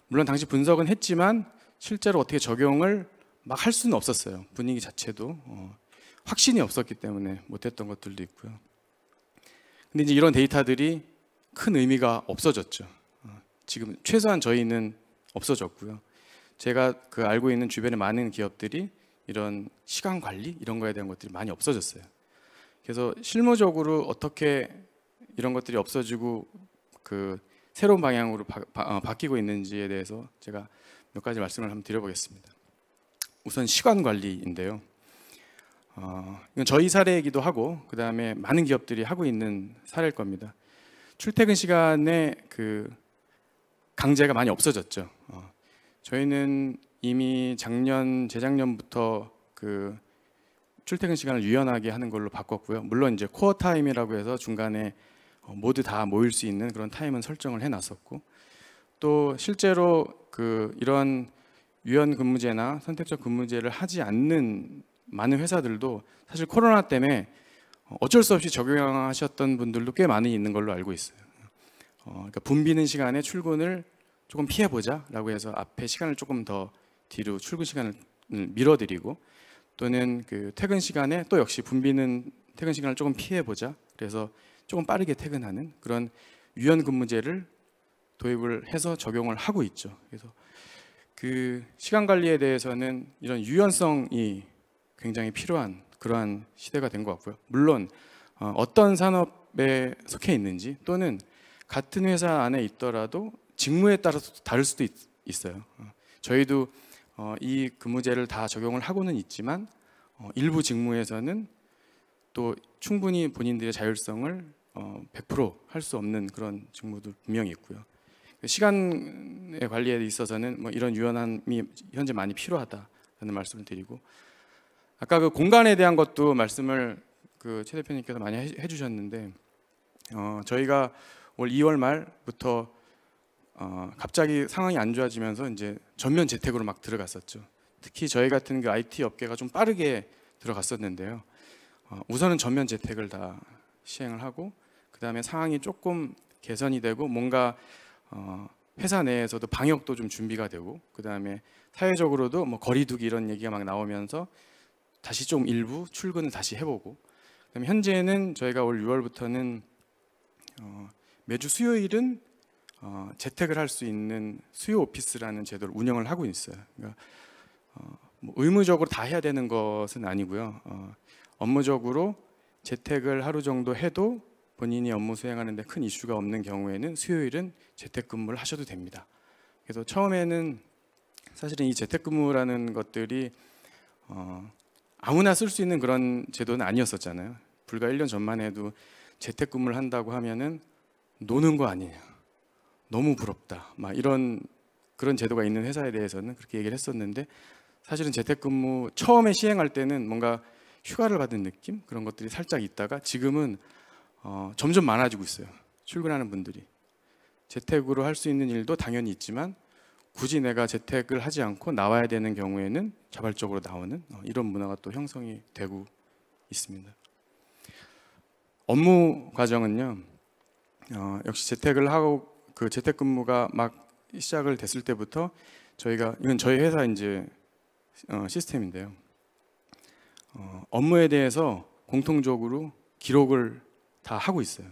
물론 당시 분석은 했지만 실제로 어떻게 적용을 막 할 수는 없었어요. 분위기 자체도 확신이 없었기 때문에 못했던 것들도 있고요. 근데 이제 이런 데이터들이 큰 의미가 없어졌죠. 지금 최소한 저희는 없어졌고요. 제가 알고 있는 주변의 많은 기업들이 이런 시간 관리 이런 거에 대한 것들이 많이 없어졌어요. 그래서 실무적으로 어떻게 이런 것들이 없어지고 새로운 방향으로 바뀌고 있는지에 대해서 제가 몇 가지 말씀을 한번 드려보겠습니다. 우선 시간 관리인데요. 이건 저희 사례이기도 하고 그 다음에 많은 기업들이 하고 있는 사례일 겁니다. 출퇴근 시간에 그 강제가 많이 없어졌죠. 저희는 이미 재작년부터 그 출퇴근 시간을 유연하게 하는 걸로 바꿨고요. 물론 이제 코어 타임이라고 해서 중간에 모두 다 모일 수 있는 그런 타임은 설정을 해놨었고, 또 실제로 그 이런 유연 근무제나 선택적 근무제를 하지 않는 많은 회사들도 사실 코로나 때문에 어쩔 수 없이 적용하셨던 분들도 꽤 많이 있는 걸로 알고 있어요. 그러니까 붐비는 시간에 출근을 조금 피해보자라고 해서 앞에 시간을 조금 더 뒤로 출근 시간을 밀어드리고, 또는 그 퇴근 시간에 또 역시 붐비는 퇴근 시간을 조금 피해보자, 그래서 조금 빠르게 퇴근하는 그런 유연 근무제를 도입을 해서 적용을 하고 있죠. 그래서 그 시간 관리에 대해서는 이런 유연성이 굉장히 필요한 그러한 시대가 된 것 같고요. 물론 어떤 산업에 속해 있는지, 또는 같은 회사 안에 있더라도 직무에 따라서 다를 수도 있어요. 저희도 이 근무제를 다 적용을 하고는 있지만 일부 직무에서는 또 충분히 본인들의 자율성을 100% 할 수 없는 그런 직무도 분명히 있고요. 시간의 관리에 있어서는 뭐 이런 유연함이 현재 많이 필요하다라는 말씀을 드리고, 아까 그 공간에 대한 것도 말씀을 그 최 대표님께서 많이 해주셨는데, 저희가 올 2월 말부터 갑자기 상황이 안 좋아지면서 이제 전면 재택으로 막 들어갔었죠. 특히 저희 같은 그 IT 업계가 좀 빠르게 들어갔었는데요. 우선은 전면 재택을 다 시행을 하고, 그 다음에 상황이 조금 개선이 되고 뭔가 회사 내에서도 방역도 좀 준비가 되고, 그 다음에 사회적으로도 뭐 거리두기 이런 얘기가 막 나오면서 다시 좀 일부 출근을 다시 해보고, 그다음에 현재는 저희가 올 6월부터는 매주 수요일은 재택을 할 수 있는 수요 오피스라는 제도를 운영을 하고 있어요. 그러니까 뭐 의무적으로 다 해야 되는 것은 아니고요. 업무적으로 재택을 하루 정도 해도 본인이 업무 수행하는 데 큰 이슈가 없는 경우에는 수요일은 재택근무를 하셔도 됩니다. 그래서 처음에는 사실은 이 재택근무라는 것들이 아무나 쓸 수 있는 그런 제도는 아니었었잖아요. 불과 1년 전만 해도 재택근무를 한다고 하면은 노는 거 아니냐, 너무 부럽다, 막 이런 그런 제도가 있는 회사에 대해서는 그렇게 얘기를 했었는데, 사실은 재택근무 처음에 시행할 때는 뭔가 휴가를 받은 느낌, 그런 것들이 살짝 있다가 지금은 점점 많아지고 있어요. 출근하는 분들이 재택으로 할 수 있는 일도 당연히 있지만 굳이 내가 재택을 하지 않고 나와야 되는 경우에는 자발적으로 나오는 이런 문화가 또 형성이 되고 있습니다. 업무 과정은요, 역시 재택을 하고 그 재택근무가 막 시작을 됐을 때부터 저희가, 이건 저희 회사 이제 시스템인데요. 업무에 대해서 공통적으로 기록을 다 하고 있어요.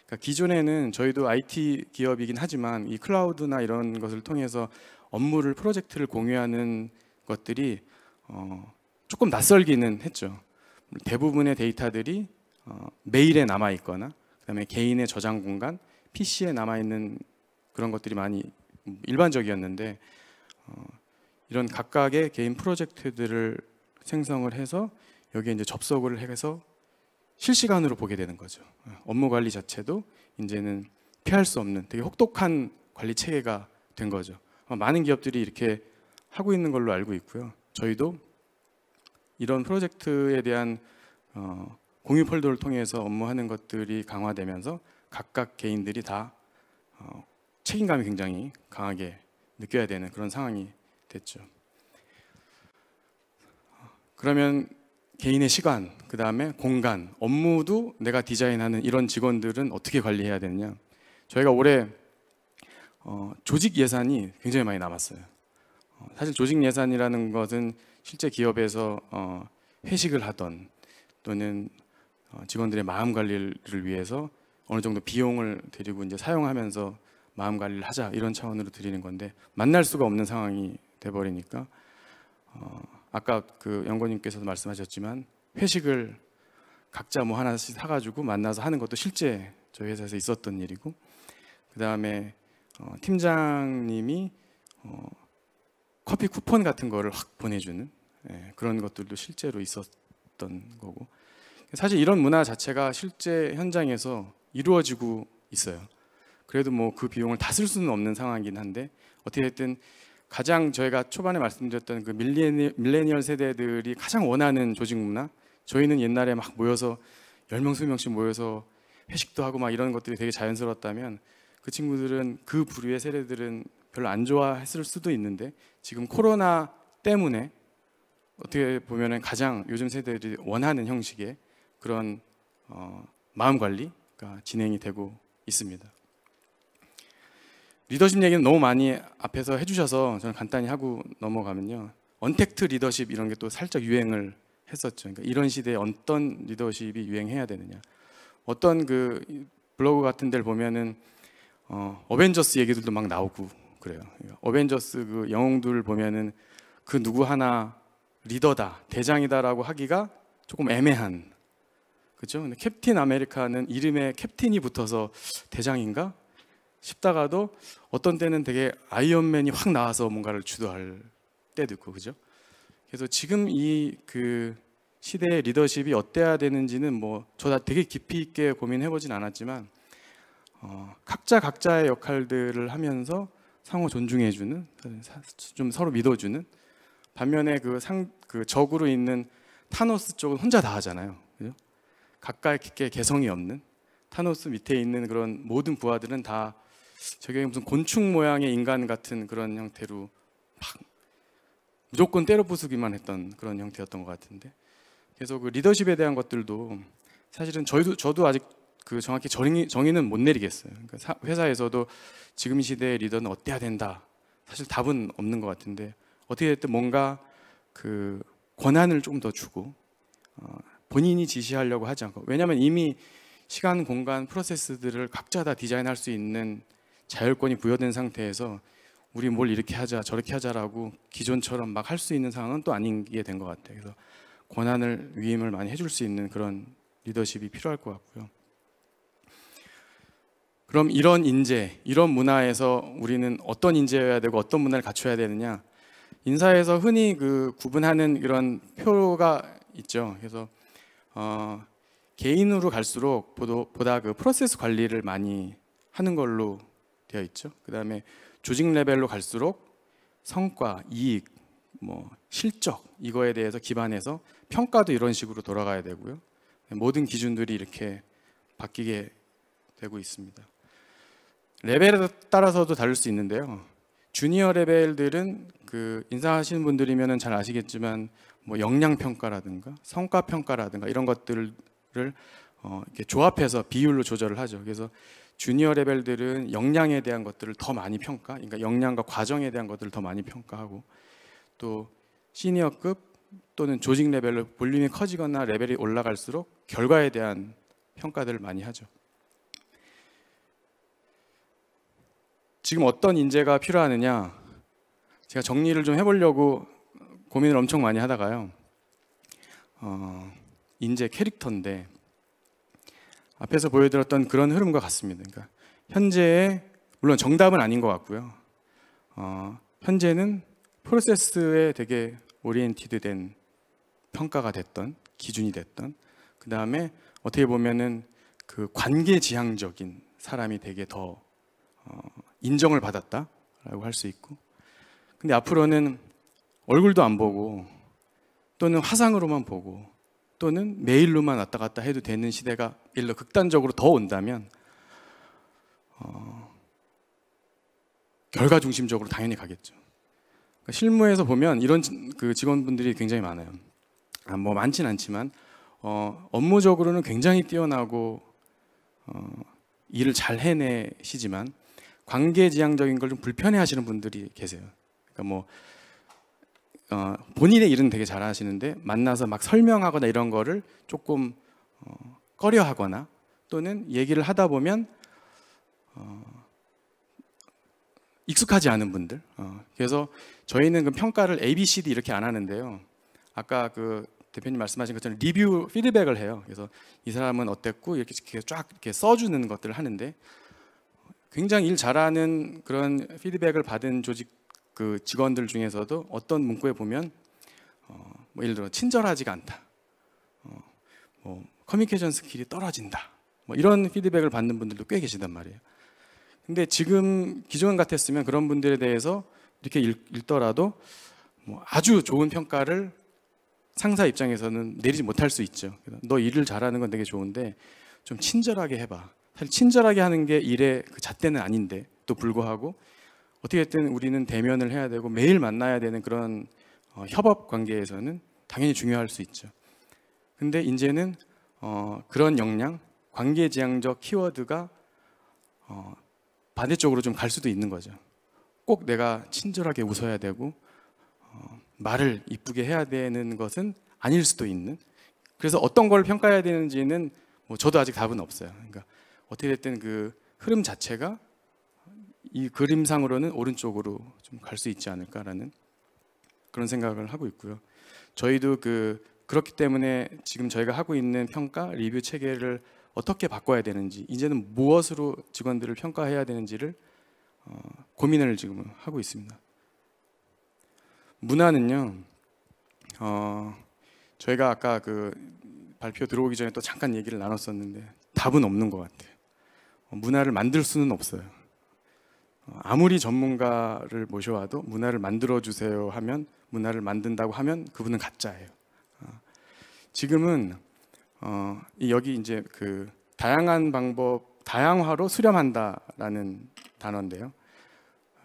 그러니까 기존에는 저희도 IT 기업이긴 하지만 이 클라우드나 이런 것을 통해서 업무를, 프로젝트를 공유하는 것들이 조금 낯설기는 했죠. 대부분의 데이터들이 메일에 남아 있거나, 그다음에 개인의 저장 공간, PC에 남아 있는 그런 것들이 많이 일반적이었는데, 이런 각각의 개인 프로젝트들을 생성을 해서 여기에 이제 접속을 해서 실시간으로 보게 되는 거죠. 업무 관리 자체도 이제는 피할 수 없는 되게 혹독한 관리 체계가 된 거죠. 많은 기업들이 이렇게 하고 있는 걸로 알고 있고요. 저희도 이런 프로젝트에 대한 공유 폴더를 통해서 업무하는 것들이 강화되면서 각각 개인들이 다 책임감이 굉장히 강하게 느껴야 되는 그런 상황이 됐죠. 그러면 개인의 시간, 그 다음에 공간, 업무도 내가 디자인하는 이런 직원들은 어떻게 관리해야 되느냐. 저희가 올해 조직 예산이 굉장히 많이 남았어요. 사실 조직 예산이라는 것은 실제 기업에서 회식을 하던, 또는 직원들의 마음 관리를 위해서 어느 정도 비용을 들이고 이제 사용하면서 마음 관리를 하자, 이런 차원으로 드리는 건데, 만날 수가 없는 상황이 돼버리니까 아까 그 연구원님께서도 말씀하셨지만 회식을 각자 뭐 하나씩 사가지고 만나서 하는 것도 실제 저희 회사에서 있었던 일이고, 그 다음에 팀장님이 커피 쿠폰 같은 거를 확 보내주는 그런 것들도 실제로 있었던 거고, 사실 이런 문화 자체가 실제 현장에서 이루어지고 있어요. 그래도 뭐 그 비용을 다 쓸 수는 없는 상황이긴 한데 어떻게 됐든 가장 저희가 초반에 말씀드렸던 그 밀레니얼 세대들이 가장 원하는 조직 문화, 저희는 옛날에 막 모여서 10명, 20명씩 모여서 회식도 하고 막 이런 것들이 되게 자연스러웠다면 그 친구들은 그 부류의 세대들은 별로 안 좋아했을 수도 있는데 지금 코로나 때문에 어떻게 보면은 가장 요즘 세대들이 원하는 형식의 그런 마음 관리가 진행이 되고 있습니다. 리더십 얘기는 너무 많이 앞에서 해주셔서 저는 간단히 하고 넘어가면요, 언택트 리더십 이런 게 또 살짝 유행을 했었죠. 그러니까 이런 시대에 어떤 리더십이 유행해야 되느냐. 어떤 그 블로그 같은 데를 보면은 어벤져스 얘기들도 막 나오고 그래요. 어벤져스 그 영웅들 보면은 그 누구 하나 리더다, 대장이다라고 하기가 조금 애매한, 그렇죠? 근데 캡틴 아메리카는 이름에 캡틴이 붙어서 대장인가 싶다가도 어떤 때는 되게 아이언맨이 확 나와서 뭔가를 주도할 때도 있고, 그죠? 그래서 지금 이 그 시대의 리더십이 어때야 되는지는 뭐 저 다 되게 깊이 있게 고민해보진 않았지만 각자 각자의 역할들을 하면서 상호 존중해주는, 좀 서로 믿어주는, 반면에 그 적으로 있는 타노스 쪽은 혼자 다 하잖아요, 그죠? 가깝게 개성이 없는 타노스 밑에 있는 그런 모든 부하들은 다 저게 무슨 곤충 모양의 인간 같은 그런 형태로 막 무조건 때려 부수기만 했던 그런 형태였던 것 같은데, 그래서 그 리더십에 대한 것들도 사실은 저도 아직 그 정확히 정의는 못 내리겠어요. 그러니까 회사에서도 지금 시대의 리더는 어때야 된다, 사실 답은 없는 것 같은데, 어떻게 됐든 뭔가 그 권한을 좀 더 주고 본인이 지시하려고 하지 않고, 왜냐하면 이미 시간, 공간, 프로세스들을 각자 다 디자인할 수 있는 자율권이 부여된 상태에서 우리 뭘 이렇게 하자 저렇게 하자라고 기존처럼 막 할 수 있는 상황은 또 아닌 게 된 것 같아요. 그래서 권한을 위임을 많이 해줄 수 있는 그런 리더십이 필요할 것 같고요. 그럼 이런 인재, 이런 문화에서 우리는 어떤 인재여야 되고 어떤 문화를 갖춰야 되느냐? 인사에서 흔히 그 구분하는 이런 표가 있죠. 그래서 개인으로 갈수록 보다 그 프로세스 관리를 많이 하는 걸로 되어 있죠. 그 다음에 조직 레벨로 갈수록 성과, 이익, 뭐 실적 이거에 대해서 기반해서 평가도 이런 식으로 돌아가야 되고요. 모든 기준들이 이렇게 바뀌게 되고 있습니다. 레벨에 따라서도 다를 수 있는데요. 주니어 레벨들은 그 인사하시는 분들이면 잘 아시겠지만 뭐 역량 평가라든가 성과 평가라든가 이런 것들을 이렇게 조합해서 비율로 조절을 하죠. 그래서 주니어 레벨들은 역량에 대한 것들을 더 많이 평가, 그러니까 역량과 과정에 대한 것들을 더 많이 평가하고, 또 시니어급 또는 조직 레벨로 볼륨이 커지거나 레벨이 올라갈수록 결과에 대한 평가들을 많이 하죠. 지금 어떤 인재가 필요하느냐, 제가 정리를 좀 해보려고 고민을 엄청 많이 하다가요, 인재 캐릭터인데 앞에서 보여드렸던 그런 흐름과 같습니다. 그러니까 현재의, 물론 정답은 아닌 것 같고요, 현재는 프로세스에 되게 오리엔티드된 평가가 됐던, 기준이 됐던, 그 다음에 어떻게 보면은 그 관계지향적인 사람이 되게 더 인정을 받았다라고 할 수 있고, 근데 앞으로는 얼굴도 안 보고 또는 화상으로만 보고 또는 메일로만 왔다 갔다 해도 되는 시대가 일러 극단적으로 더 온다면 결과 중심적으로 당연히 가겠죠. 그러니까 실무에서 보면 이런 그 직원분들이 굉장히 많아요. 뭐 많진 않지만 업무적으로는 굉장히 뛰어나고 일을 잘 해내시지만 관계지향적인 걸 좀 불편해하시는 분들이 계세요. 그러니까 뭐 본인의 일은 되게 잘하시는데 만나서 막 설명하거나 이런 거를 조금 꺼려하거나 또는 얘기를 하다 보면 익숙하지 않은 분들. 그래서 저희는 그 평가를 A, B, C, D 이렇게 안 하는데요. 아까 그 대표님 말씀하신 것처럼 리뷰 피드백을 해요. 그래서 이 사람은 어땠고 이렇게 쫙 이렇게 써주는 것들을 하는데, 굉장히 일 잘하는 그런 피드백을 받은 조직 그 직원들 중에서도 어떤 문구에 보면 뭐 예를 들어 친절하지가 않다, 뭐 커뮤니케이션 스킬이 떨어진다, 뭐 이런 피드백을 받는 분들도 꽤 계시단 말이에요. 근데 지금 기존 같았으면 그런 분들에 대해서 이렇게 읽더라도 뭐 아주 좋은 평가를 상사 입장에서는 내리지 못할 수 있죠. 너 일을 잘하는 건 되게 좋은데 좀 친절하게 해봐. 사실 친절하게 하는 게 일의 그 잣대는 아닌데 또 불구하고 어떻게 됐든 우리는 대면을 해야 되고 매일 만나야 되는 그런 협업 관계에서는 당연히 중요할 수 있죠. 근데 이제는 그런 역량, 관계지향적 키워드가 반대쪽으로 좀 갈 수도 있는 거죠. 꼭 내가 친절하게 웃어야 되고 말을 이쁘게 해야 되는 것은 아닐 수도 있는. 그래서 어떤 걸 평가해야 되는지는 뭐 저도 아직 답은 없어요. 그러니까 어떻게 됐든 그 흐름 자체가 이 그림상으로는 오른쪽으로 좀 갈 수 있지 않을까라는 그런 생각을 하고 있고요. 저희도 그렇기 때문에 지금 저희가 하고 있는 평가 리뷰 체계를 어떻게 바꿔야 되는지, 이제는 무엇으로 직원들을 평가해야 되는지를 고민을 지금 하고 있습니다. 문화는요, 저희가 아까 그 발표 들어오기 전에 또 잠깐 얘기를 나눴었는데 답은 없는 것 같아요. 문화를 만들 수는 없어요. 아무리 전문가를 모셔와도 문화를 만들어 주세요 하면, 문화를 만든다고 하면 그분은 가짜예요. 지금은 여기 이제 그 다양한 방법, 다양화로 수렴한다라는 단어인데요.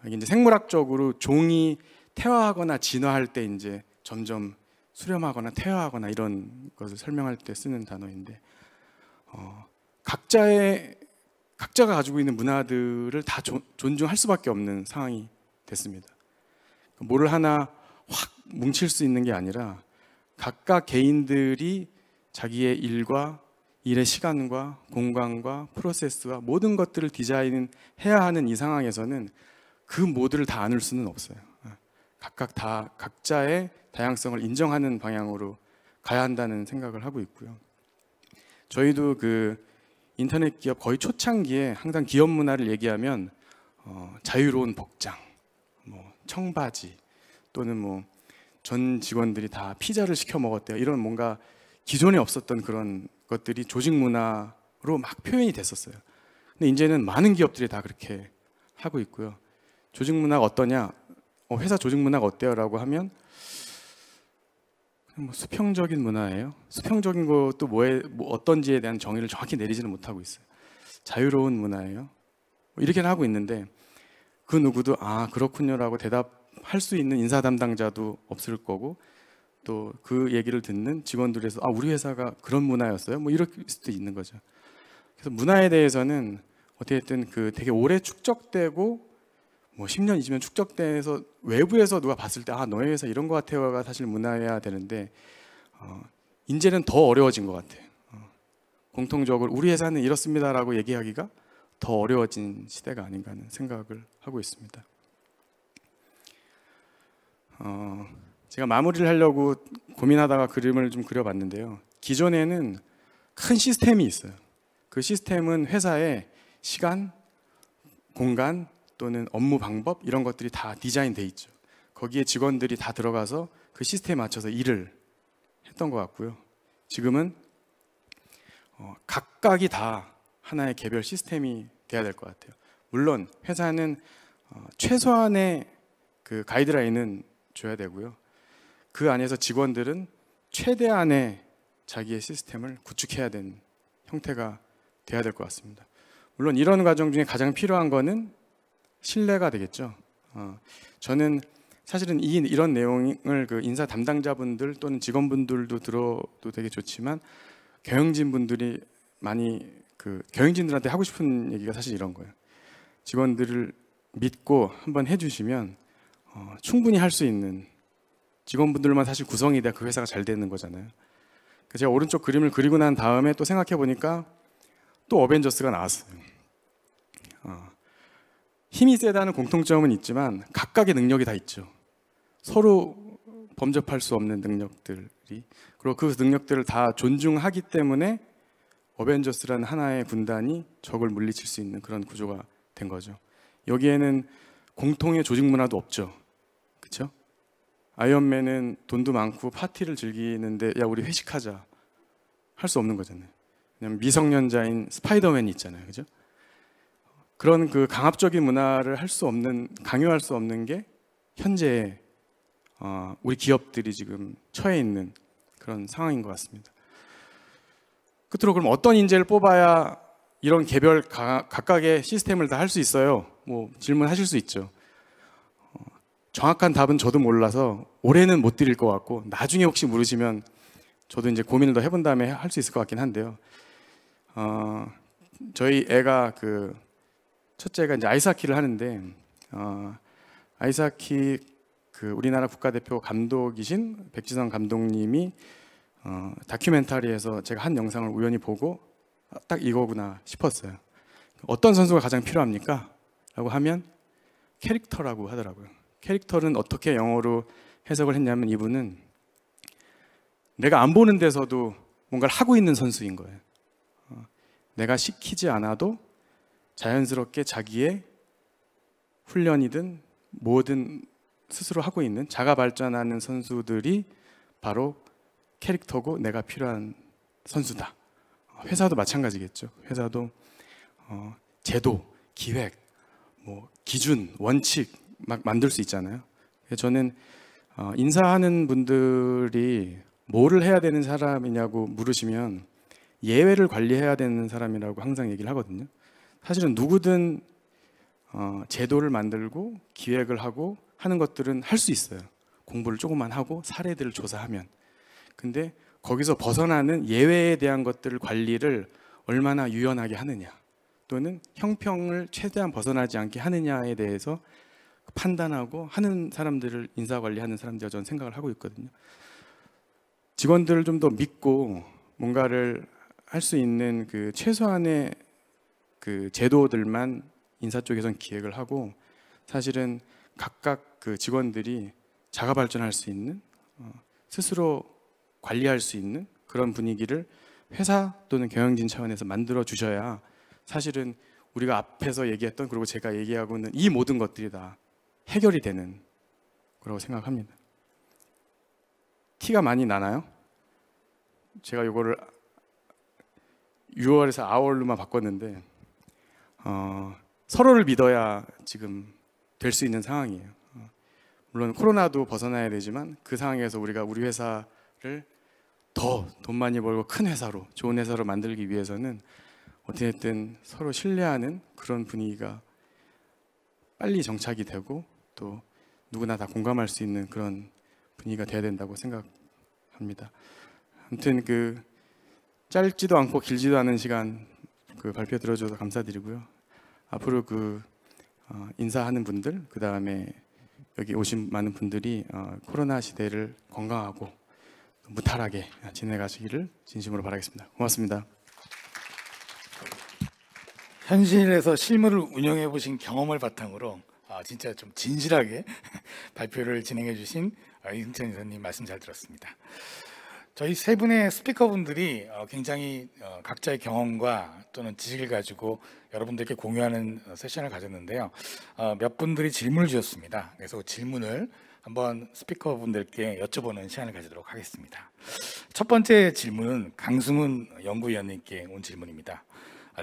이게 이제 생물학적으로 종이 퇴화하거나 진화할 때 이제 점점 수렴하거나 퇴화하거나 이런 것을 설명할 때 쓰는 단어인데, 각자가 가지고 있는 문화들을 다 존중할 수밖에 없는 상황이 됐습니다. 뭐를 하나 확 뭉칠 수 있는 게 아니라 각각 개인들이 자기의 일과 일의 시간과 공간과 프로세스와 모든 것들을 디자인해야 하는 이 상황에서는 그 모두를 다 안을 수는 없어요. 각자의 다양성을 인정하는 방향으로 가야 한다는 생각을 하고 있고요. 저희도 그 인터넷 기업 거의 초창기에 항상 기업 문화를 얘기하면 자유로운 복장, 뭐 청바지, 또는 뭐 전 직원들이 다 피자를 시켜 먹었대요. 이런 뭔가 기존에 없었던 그런 것들이 조직 문화로 막 표현이 됐었어요. 근데 이제는 많은 기업들이 다 그렇게 하고 있고요. 조직 문화가 어떠냐? 회사 조직 문화가 어때요? 라고 하면 뭐 수평적인 문화예요. 수평적인 것도 어떤지에 대한 정의를 정확히 내리지는 못하고 있어요. 자유로운 문화예요. 이렇게는 하고 있는데 그 누구도 그렇군요라고 대답할 수 있는 인사 담당자도 없을 거고, 또 그 얘기를 듣는 직원들에서 우리 회사가 그런 문화였어요? 뭐 이럴 수도 있는 거죠. 그래서 문화에 대해서는 어떻게든 되게 오래 축적되고 뭐 10년, 20년 축적돼서 외부에서 누가 봤을 때 너희 회사 이런 거 같아요가 사실 문화여야 되는데 이제는 더 어려워진 것 같아요. 공통적으로 우리 회사는 이렇습니다라고 얘기하기가 더 어려워진 시대가 아닌가 하는 생각을 하고 있습니다. 제가 마무리를 하려고 고민하다가 그림을 좀 그려봤는데요. 기존에는 큰 시스템이 있어요. 그 시스템은 회사의 시간, 공간, 또는 업무 방법 이런 것들이 다 디자인돼 있죠. 거기에 직원들이 다 들어가서 그 시스템에 맞춰서 일을 했던 것 같고요. 지금은 각각이 다 하나의 개별 시스템이 돼야 될 것 같아요. 물론 회사는 최소한의 그 가이드라인은 줘야 되고요. 그 안에서 직원들은 최대한의 자기의 시스템을 구축해야 되는 형태가 돼야 될 것 같습니다. 물론 이런 과정 중에 가장 필요한 거는 신뢰가 되겠죠. 저는 사실은 이런 내용을 그 인사 담당자분들 또는 직원분들도 들어도 되게 좋지만 경영진 분들이 많이 경영진들한테 하고 싶은 얘기가 사실 이런 거예요. 직원들을 믿고 한번 해주시면 충분히 할 수 있는 직원분들만 사실 구성이 돼야 그 회사가 잘 되는 거잖아요. 제가 오른쪽 그림을 그리고 난 다음에 또 생각해 보니까 또 어벤져스가 나왔어요. 힘이 세다는 공통점은 있지만 각각의 능력이 다 있죠. 서로 범접할 수 없는 능력들이, 그리고 그 능력들을 다 존중하기 때문에 어벤져스라는 하나의 군단이 적을 물리칠 수 있는 그런 구조가 된 거죠. 여기에는 공통의 조직 문화도 없죠. 그렇죠? 아이언맨은 돈도 많고 파티를 즐기는데 우리 회식하자 할 수 없는 거잖아요. 왜냐면 미성년자인 스파이더맨이 있잖아요. 그죠? 그런 그 강압적인 문화를 강요할 수 없는 게 현재 우리 기업들이 지금 처해 있는 그런 상황인 것 같습니다. 끝으로 그럼 어떤 인재를 뽑아야 이런 개별 각각의 시스템을 다 할 수 있어요? 뭐 질문하실 수 있죠. 정확한 답은 저도 몰라서 올해는 못 드릴 것 같고 나중에 혹시 물으시면 저도 이제 고민을 더 해본 다음에 할 수 있을 것 같긴 한데요. 저희 애가 그 첫째가 이제 아이스하키를 하는데 아이스하키 그 우리나라 국가대표 감독이신 백지성 감독님이 다큐멘터리에서 제가 한 영상을 우연히 보고 딱 이거구나 싶었어요. 어떤 선수가 가장 필요합니까? 라고 하면 캐릭터라고 하더라고요. 캐릭터는 어떻게 영어로 해석을 했냐면 이분은 내가 안 보는 데서도 뭔가를 하고 있는 선수인 거예요. 내가 시키지 않아도 자연스럽게 자기의 훈련이든 뭐든 스스로 하고 있는 자가 발전하는 선수들이 바로 캐릭터고 내가 필요한 선수다. 회사도 마찬가지겠죠. 회사도 제도, 기획, 뭐 기준, 원칙 막 만들 수 있잖아요. 저는 인사하는 분들이 뭐를 해야 되는 사람이냐고 물으시면 예외를 관리해야 되는 사람이라고 항상 얘기를 하거든요. 사실은 누구든 제도를 만들고 기획을 하고 하는 것들은 할 수 있어요. 공부를 조금만 하고 사례들을 조사하면. 근데 거기서 벗어나는 예외에 대한 것들을 관리를 얼마나 유연하게 하느냐 또는 형평을 최대한 벗어나지 않게 하느냐에 대해서 판단하고 하는 사람들을 인사관리하는 사람들이라 저는 생각을 하고 있거든요. 직원들을 좀 더 믿고 뭔가를 할 수 있는 그 최소한의 그 제도들만 인사 쪽에선 기획을 하고 사실은 각각 그 직원들이 자가 발전할 수 있는 스스로 관리할 수 있는 그런 분위기를 회사 또는 경영진 차원에서 만들어 주셔야 사실은 우리가 앞에서 얘기했던 그리고 제가 얘기하고 있는 이 모든 것들이 다 해결이 되는 거라고 생각합니다. 티가 많이 나나요? 제가 이거를 6월에서 9월로만 바꿨는데 서로를 믿어야 지금 될 수 있는 상황이에요. 물론 코로나도 벗어나야 되지만 그 상황에서 우리가 우리 회사를 더 돈 많이 벌고 큰 회사로 좋은 회사로 만들기 위해서는 어떻게든 서로 신뢰하는 그런 분위기가 빨리 정착이 되고 또 누구나 다 공감할 수 있는 그런 분위기가 돼야 된다고 생각합니다. 아무튼 그 짧지도 않고 길지도 않은 시간 그 발표 들어줘서 감사드리고요. 앞으로 그 인사하는 분들 그 다음에 여기 오신 많은 분들이 코로나 시대를 건강하고 무탈하게 지내가시기를 진심으로 바라겠습니다. 고맙습니다. 현실에서 실무를 운영해 보신 경험을 바탕으로 진짜 좀 진실하게 발표를 진행해 주신 이승찬 이사님 말씀 잘 들었습니다. 저희 세 분의 스피커분들이 굉장히 각자의 경험과 또는 지식을 가지고 여러분들께 공유하는 세션을 가졌는데요. 몇 분들이 질문을 주셨습니다. 그래서 그 질문을 한번 스피커분들께 여쭤보는 시간을 가지도록 하겠습니다. 첫 번째 질문은 강승훈 연구위원님께 온 질문입니다.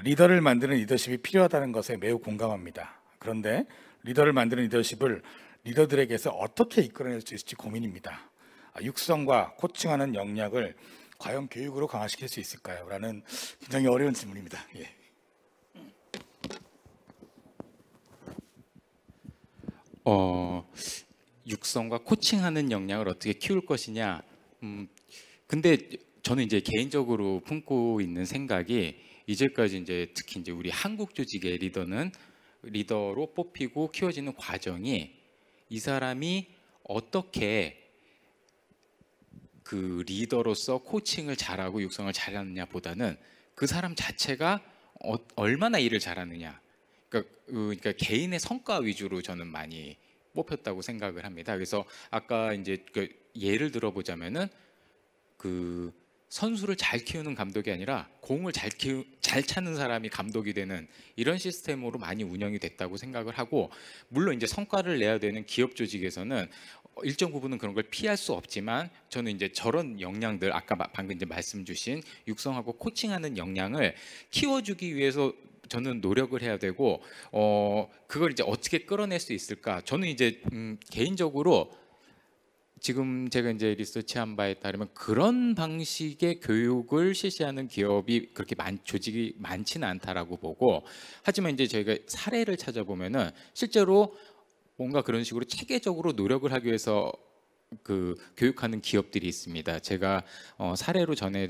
리더를 만드는 리더십이 필요하다는 것에 매우 공감합니다. 그런데 리더를 만드는 리더십을 리더들에게서 어떻게 이끌어낼 수 있을지 고민입니다. 육성과 코칭하는 역량을 과연 교육으로 강화시킬 수 있을까요? 라는 굉장히 어려운 질문입니다. 예. 육성과 코칭하는 역량을 어떻게 키울 것이냐. 근데 저는 이제 개인적으로 품고 있는 생각이 이제까지 이제 특히 이제 우리 한국 조직의 리더로 뽑히고 키워지는 과정이 이 사람이 어떻게 그 리더로서 코칭을 잘하고 육성을 잘하느냐 보다는 그 사람 자체가 얼마나 일을 잘하느냐. 그러니까 개인의 성과 위주로 저는 많이 뽑혔다고 생각을 합니다. 그래서 아까 이제 그 예를 들어보자면은 그 선수를 잘 키우는 감독이 아니라 공을 잘 차는 사람이 감독이 되는 이런 시스템으로 많이 운영이 됐다고 생각을 하고, 물론 이제 성과를 내야 되는 기업 조직에서는 일정 부분은 그런 걸 피할 수 없지만 저는 이제 저런 역량들 아까 방금 이제 말씀 주신 육성하고 코칭하는 역량을 키워주기 위해서 저는 노력을 해야 되고 그걸 이제 어떻게 끌어낼 수 있을까? 저는 이제 개인적으로 지금 제가 이제 리서치한 바에 따르면 그런 방식의 교육을 실시하는 기업이 그렇게 조직이 많지는 않다라고 보고, 하지만 이제 저희가 사례를 찾아보면은 실제로 뭔가 그런 식으로 체계적으로 노력을 하기 위해서 그 교육하는 기업들이 있습니다. 제가 사례로 전에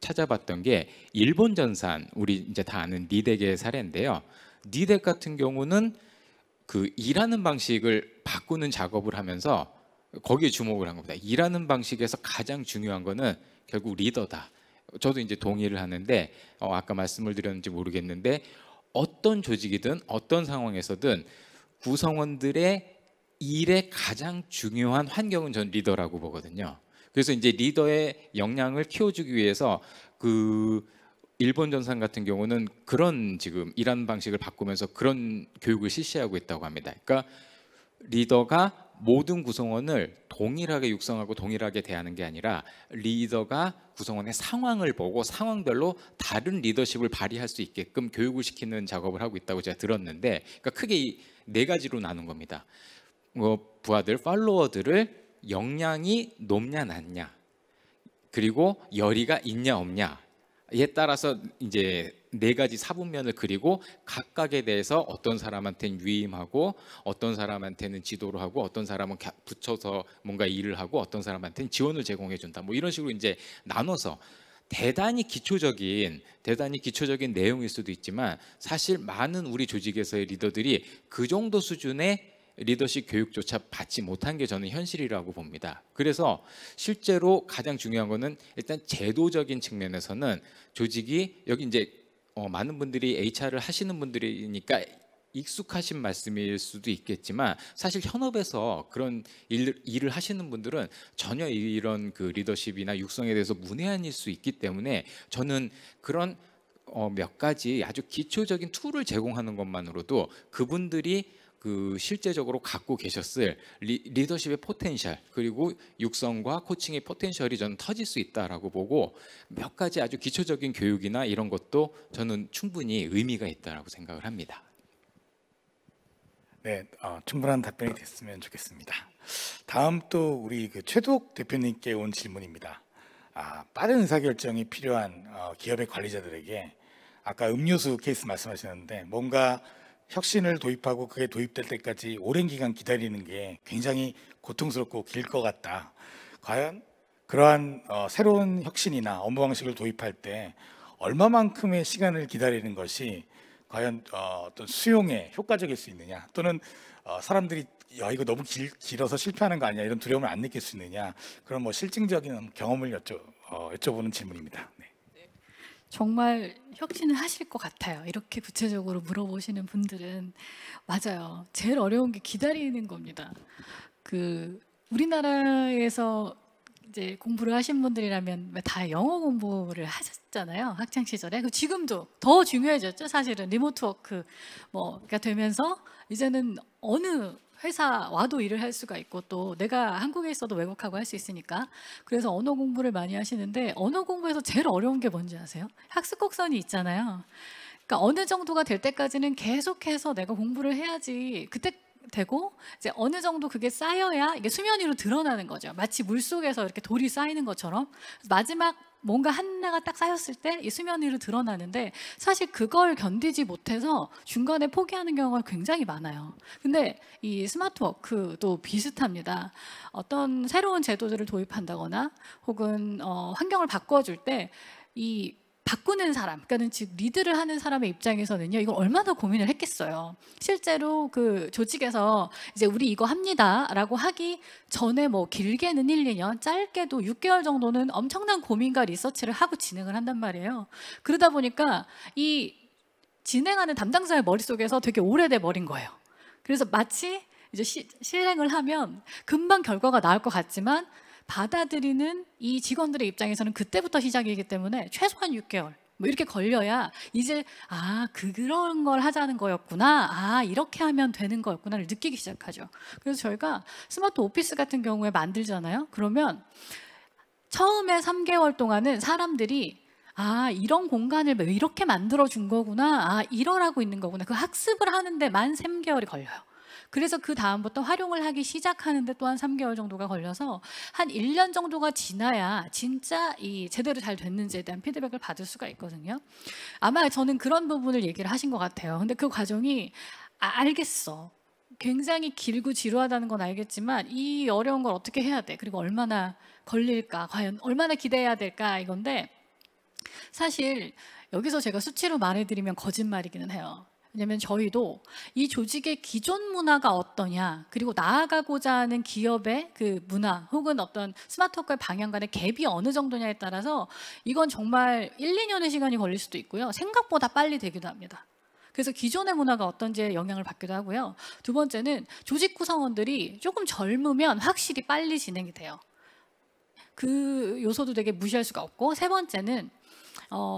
찾아봤던 게 일본 전산, 우리 이제 다 아는 니덱의 사례인데요. 니덱 같은 경우는 그 일하는 방식을 바꾸는 작업을 하면서 거기에 주목을 한 겁니다. 일하는 방식에서 가장 중요한 거는 결국 리더다. 저도 이제 동의를 하는데 아까 말씀을 드렸는지 모르겠는데 어떤 조직이든 어떤 상황에서든 구성원들의 일에 가장 중요한 환경은 전 리더라고 보거든요. 그래서 이제 리더의 역량을 키워주기 위해서 그 일본 전산 같은 경우는 그런 지금 일하는 방식을 바꾸면서 그런 교육을 실시하고 있다고 합니다. 그러니까 리더가 모든 구성원을 동일하게 육성하고 동일하게 대하는 게 아니라 리더가 구성원의 상황을 보고 상황별로 다른 리더십을 발휘할 수 있게끔 교육을 시키는 작업을 하고 있다고 제가 들었는데, 그러니까 크게 이 네 가지로 나눈 겁니다. 부하들, 팔로워들을 역량이 높냐 낮냐, 그리고 열의가 있냐 없냐에 따라서 이제 네 가지 사분면을 그리고 각각에 대해서 어떤 사람한테는 위임하고 어떤 사람한테는 지도를 하고 어떤 사람은 붙여서 뭔가 일을 하고 어떤 사람한테는 지원을 제공해 준다. 뭐 이런 식으로 이제 나눠서 대단히 기초적인 내용일 수도 있지만 사실 많은 우리 조직에서의 리더들이 그 정도 수준의 리더십 교육조차 받지 못한 게 저는 현실이라고 봅니다. 그래서 실제로 가장 중요한 거는 일단 제도적인 측면에서는 조직이 여기 이제 많은 분들이 HR을 하시는 분들이니까 익숙하신 말씀일 수도 있겠지만 사실 현업에서 그런 일을 하시는 분들은 전혀 이런 그 리더십이나 육성에 대해서 문외한일 수 있기 때문에 저는 그런 몇 가지 아주 기초적인 툴을 제공하는 것만으로도 그분들이 그 실제적으로 갖고 계셨을 리더십의 포텐셜 그리고 육성과 코칭의 포텐셜이 저는 터질 수 있다라고 보고, 몇 가지 아주 기초적인 교육이나 이런 것도 저는 충분히 의미가 있다라고 생각을 합니다. 네, 충분한 답변이 됐으면 좋겠습니다. 다음 또 우리 그 최두옥 대표님께 온 질문입니다. 빠른 의사결정이 필요한 기업의 관리자들에게 아까 음료수 케이스 말씀하셨는데 뭔가 혁신을 도입하고 그게 도입될 때까지 오랜 기간 기다리는 게 굉장히 고통스럽고 길 것 같다. 과연 그러한 새로운 혁신이나 업무 방식을 도입할 때 얼마만큼의 시간을 기다리는 것이 과연 어떤 수용에 효과적일 수 있느냐, 또는 사람들이 야 이거 너무 길어서 실패하는 거 아니야 이런 두려움을 안 느낄 수 있느냐, 그런 뭐 실증적인 경험을 여쭤보는 질문입니다. 네. 정말 혁신을 하실 것 같아요. 이렇게 구체적으로 물어보시는 분들은 맞아요. 제일 어려운 게 기다리는 겁니다. 그 우리나라에서 이제 공부를 하신 분들이라면 다 영어 공부를 하셨잖아요. 학창 시절에. 그 지금도 더 중요해졌죠. 사실은 리모트 워크 뭐가 되면서 이제는 어느 회사 와도 일을 할 수가 있고 또 내가 한국에 있어도 외국하고 할 수 있으니까. 그래서 언어 공부를 많이 하시는데 언어 공부에서 제일 어려운 게 뭔지 아세요? 학습 곡선이 있잖아요. 그러니까 어느 정도가 될 때까지는 계속해서 내가 공부를 해야지 그때 되고, 이제 어느 정도 그게 쌓여야 이게 수면 위로 드러나는 거죠. 마치 물 속에서 이렇게 돌이 쌓이는 것처럼 마지막 뭔가 하나가 딱 쌓였을 때 이 수면 위로 드러나는데, 사실 그걸 견디지 못해서 중간에 포기하는 경우가 굉장히 많아요. 근데 이 스마트 워크도 비슷합니다. 어떤 새로운 제도들을 도입한다거나 혹은 환경을 바꿔줄 때 이 바꾸는 사람, 그러니까 즉 리드를 하는 사람의 입장에서는요, 이걸 얼마나 고민을 했겠어요. 실제로 그 조직에서 이제 우리 이거 합니다라고 하기 전에 뭐 길게는 1, 2년, 짧게도 6개월 정도는 엄청난 고민과 리서치를 하고 진행을 한단 말이에요. 그러다 보니까 이 진행하는 담당자의 머릿속에서 되게 오래돼 버린 거예요. 그래서 마치 이제 실행을 하면 금방 결과가 나올 것 같지만 받아들이는 이 직원들의 입장에서는 그때부터 시작이기 때문에 최소한 6개월 뭐 이렇게 걸려야 이제 그런 걸 하자는 거였구나, 이렇게 하면 되는 거였구나를 느끼기 시작하죠. 그래서 저희가 스마트 오피스 같은 경우에 만들잖아요. 그러면 처음에 3개월 동안은 사람들이 아, 이런 공간을 왜 이렇게 만들어 준 거구나. 아, 이러라고 있는 거구나. 그 학습을 하는데 만 3개월이 걸려요. 그래서 그 다음부터 활용을 하기 시작하는데 또한 3개월 정도가 걸려서 한 1년 정도가 지나야 진짜 이 제대로 잘 됐는지에 대한 피드백을 받을 수가 있거든요. 아마 저는 그런 부분을 얘기를 하신 것 같아요. 근데 그 과정이 알겠어. 굉장히 길고 지루하다는 건 알겠지만 이 어려운 걸 어떻게 해야 돼? 그리고 얼마나 걸릴까? 과연 얼마나 기대해야 될까? 이건데 사실 여기서 제가 수치로 말해드리면 거짓말이기는 해요. 왜냐하면 저희도 이 조직의 기존 문화가 어떠냐, 그리고 나아가고자 하는 기업의 그 문화 혹은 어떤 스마트워크의 방향 간의 갭이 어느 정도냐에 따라서 이건 정말 1, 2년의 시간이 걸릴 수도 있고요. 생각보다 빨리 되기도 합니다. 그래서 기존의 문화가 어떤지에 영향을 받기도 하고요. 두 번째는 조직 구성원들이 조금 젊으면 확실히 빨리 진행이 돼요. 그 요소도 되게 무시할 수가 없고, 세 번째는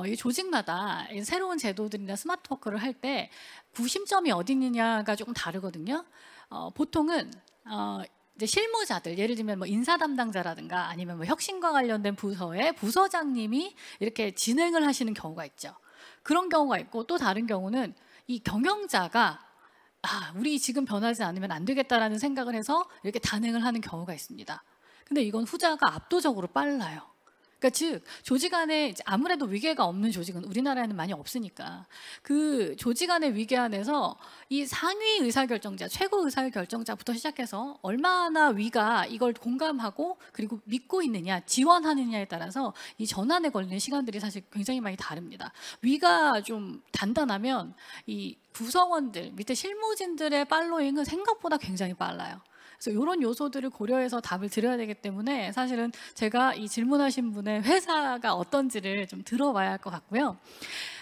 이 조직마다 새로운 제도들이나 스마트워크를 할 때 구심점이 어디 있느냐가 조금 다르거든요. 보통은 이제 실무자들, 예를 들면 뭐 인사 담당자라든가 아니면 뭐 혁신과 관련된 부서의 부서장님이 이렇게 진행을 하시는 경우가 있죠. 그런 경우가 있고, 또 다른 경우는 이 경영자가 우리 지금 변하지 않으면 안 되겠다라는 생각을 해서 이렇게 단행을 하는 경우가 있습니다. 근데 이건 후자가 압도적으로 빨라요. 그러니까 즉 조직 안에 아무래도 위계가 없는 조직은 우리나라에는 많이 없으니까 그 조직 안의 위계 안에서 이 상위 의사결정자, 최고 의사결정자부터 시작해서 얼마나 위가 이걸 공감하고 그리고 믿고 있느냐, 지원하느냐에 따라서 이 전환에 걸리는 시간들이 사실 굉장히 많이 다릅니다. 위가 좀 단단하면 이 구성원들, 밑에 실무진들의 팔로잉은 생각보다 굉장히 빨라요. 그래서 이런 요소들을 고려해서 답을 드려야 되기 때문에 사실은 제가 이 질문하신 분의 회사가 어떤지를 좀 들어봐야 할 것 같고요.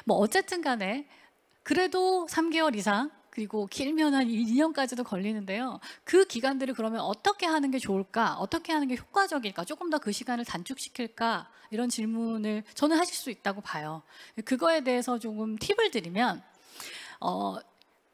뭐 어쨌든 간에 그래도 3개월 이상, 그리고 길면 한 2년까지도 걸리는데요. 그 기간들을 그러면 어떻게 하는 게 좋을까? 어떻게 하는 게 효과적일까? 조금 더 그 시간을 단축시킬까? 이런 질문을 저는 하실 수 있다고 봐요. 그거에 대해서 조금 팁을 드리면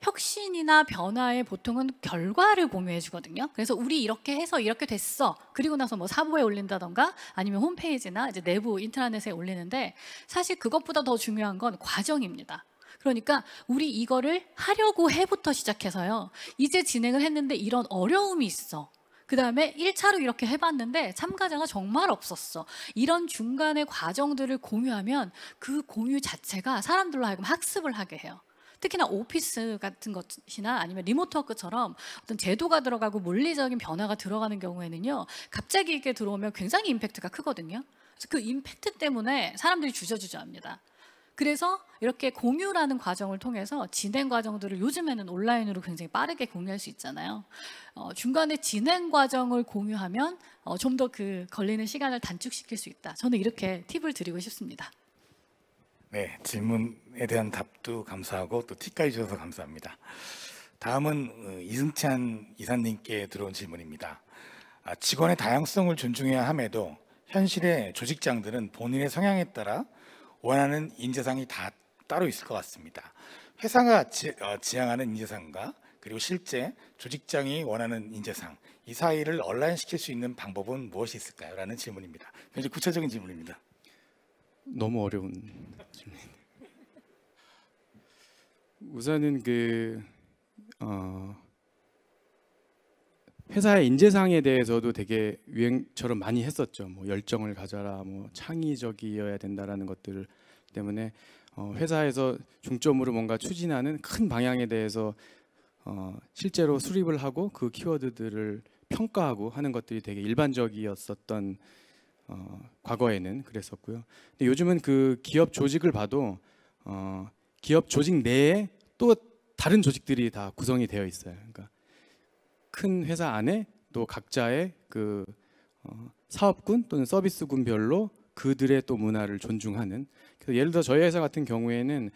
혁신이나 변화에 보통은 결과를 공유해 주거든요. 그래서 우리 이렇게 해서 이렇게 됐어. 그리고 나서 뭐 사보에 올린다던가 아니면 홈페이지나 이제 내부 인트라넷에 올리는데, 사실 그것보다 더 중요한 건 과정입니다. 그러니까 우리 이거를 하려고 해부터 시작해서요. 이제 진행을 했는데 이런 어려움이 있어. 그 다음에 1차로 이렇게 해봤는데 참가자가 정말 없었어. 이런 중간의 과정들을 공유하면 그 공유 자체가 사람들로 하여금 학습을 하게 해요. 특히나 오피스 같은 것이나 아니면 리모트워크처럼 어떤 제도가 들어가고 물리적인 변화가 들어가는 경우에는요, 갑자기 이게 들어오면 굉장히 임팩트가 크거든요. 그래서 그 임팩트 때문에 사람들이 주저주저합니다. 그래서 이렇게 공유라는 과정을 통해서 진행 과정들을 요즘에는 온라인으로 굉장히 빠르게 공유할 수 있잖아요. 중간에 진행 과정을 공유하면 좀 더 그 걸리는 시간을 단축시킬 수 있다. 저는 이렇게 팁을 드리고 싶습니다. 네, 질문에 대한 답도 감사하고 또 팁까지 주셔서 감사합니다. 다음은 이승찬 이사님께 들어온 질문입니다. 직원의 다양성을 존중해야 함에도 현실의 조직장들은 본인의 성향에 따라 원하는 인재상이 다 따로 있을 것 같습니다. 회사가 지향하는 인재상과 그리고 실제 조직장이 원하는 인재상, 이 사이를 얼라인시킬 수 있는 방법은 무엇이 있을까요? 라는 질문입니다. 굉장히 구체적인 질문입니다. 너무 어려운 질문. 우선은 회사의 인재상에 대해서도 되게 유행처럼 많이 했었죠. 뭐 열정을 가져라, 뭐 창의적이어야 된다라는 것들 때문에 회사에서 중점으로 뭔가 추진하는 큰 방향에 대해서 실제로 수립을 하고 그 키워드들을 평가하고 하는 것들이 되게 일반적이었었던 과거에는 그랬었고요. 근데 요즘은 그 기업 조직을 봐도 기업 조직 내에 또 다른 조직들이 다 구성이 되어 있어요. 그러니까 큰 회사 안에 또 각자의 그 사업군 또는 서비스군별로 그들의 또 문화를 존중하는. 그래서 예를 들어 저희 회사 같은 경우에는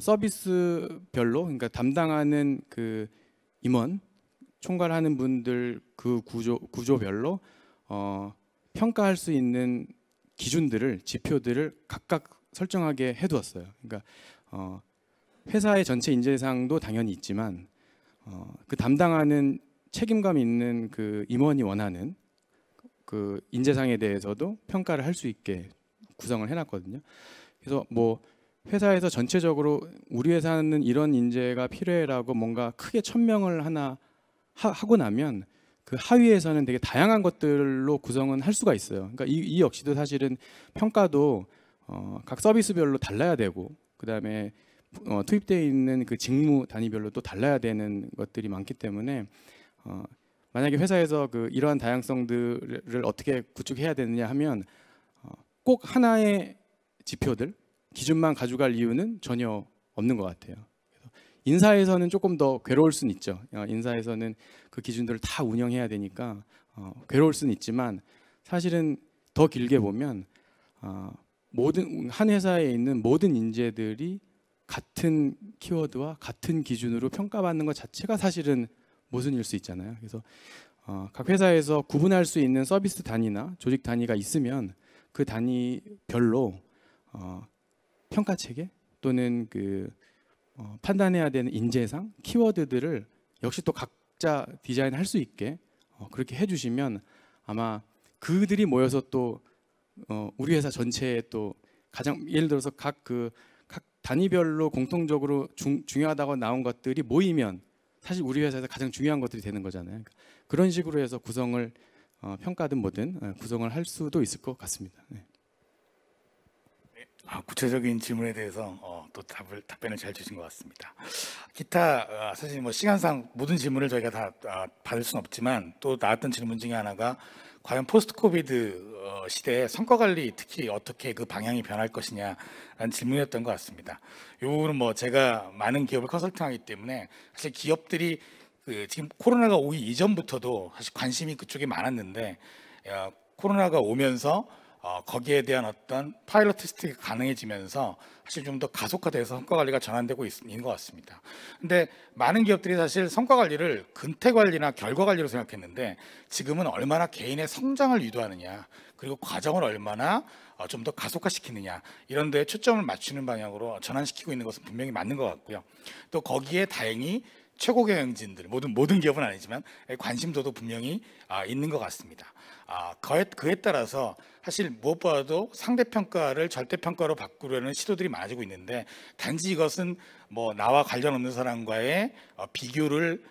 서비스별로, 그러니까 담당하는 그 임원, 총괄하는 분들 그 구조별로 평가할 수 있는 기준들을, 지표들을 각각 설정하게 해두었어요. 그러니까 회사의 전체 인재상도 당연히 있지만 그 담당하는 책임감 있는 그 임원이 원하는 그 인재상에 대해서도 평가를 할 수 있게 구성을 해놨거든요. 그래서 뭐 회사에서 전체적으로 우리 회사는 이런 인재가 필요해라고 뭔가 크게 천명을 하나 하고 나면 그 하위에서는 되게 다양한 것들로 구성은 할 수가 있어요. 그러니까 이 역시도 사실은 평가도 각 서비스별로 달라야 되고, 그다음에 투입되어 있는 그 직무 단위별로 또 달라야 되는 것들이 많기 때문에 만약에 회사에서 그 이러한 다양성들을 어떻게 구축해야 되느냐 하면 꼭 하나의 지표들, 기준만 가져갈 이유는 전혀 없는 것 같아요. 그래서 인사에서는 조금 더 괴로울 수는 있죠. 인사에서는 그 기준들을 다 운영해야 되니까 괴로울 수는 있지만, 사실은 더 길게 보면 모든 한 회사에 있는 모든 인재들이 같은 키워드와 같은 기준으로 평가받는 것 자체가 사실은 모순일 수 있잖아요. 그래서 각 회사에서 구분할 수 있는 서비스 단위나 조직 단위가 있으면 그 단위별로 평가 체계 또는 그 판단해야 되는 인재상, 키워드들을 역시 또 각자 디자인할 수 있게 그렇게 해주시면 아마 그들이 모여서 또 우리 회사 전체에 또 가장 예를 들어서 각 단위별로 공통적으로 중요하다고 나온 것들이 모이면 사실 우리 회사에서 가장 중요한 것들이 되는 거잖아요. 그런 식으로 해서 구성을 평가든 뭐든 구성을 할 수도 있을 것 같습니다. 네. 구체적인 질문에 대해서 또 답변을 잘 주신 것 같습니다. 기타 사실 뭐 시간상 모든 질문을 저희가 다 받을 수는 없지만, 또 나왔던 질문 중에 하나가 과연 포스트 코비드 시대에 성과 관리 특히 어떻게 그 방향이 변할 것이냐라는 질문이었던 것 같습니다. 이 부분은 뭐 제가 많은 기업을 컨설팅하기 때문에 사실 기업들이 지금 코로나가 오기 이전부터도 사실 관심이 그쪽에 많았는데, 코로나가 오면서 거기에 대한 어떤 파일럿 테스트가 가능해지면서 사실 좀 더 가속화돼서 성과 관리가 전환되고 있는 것 같습니다. 근데 많은 기업들이 사실 성과 관리를 근태 관리나 결과 관리로 생각했는데, 지금은 얼마나 개인의 성장을 유도하느냐, 그리고 과정을 얼마나 좀 더 가속화시키느냐, 이런 데에 초점을 맞추는 방향으로 전환시키고 있는 것은 분명히 맞는 것 같고요. 또 거기에 다행히 최고 경영진들, 모든 기업은 아니지만 관심도도 분명히 있는 것 같습니다. 그에 따라서 사실 무엇보다도 상대평가를 절대평가로 바꾸려는 시도들이 많아지고 있는데, 단지 이것은 뭐 나와 관련 없는 사람과의 비교를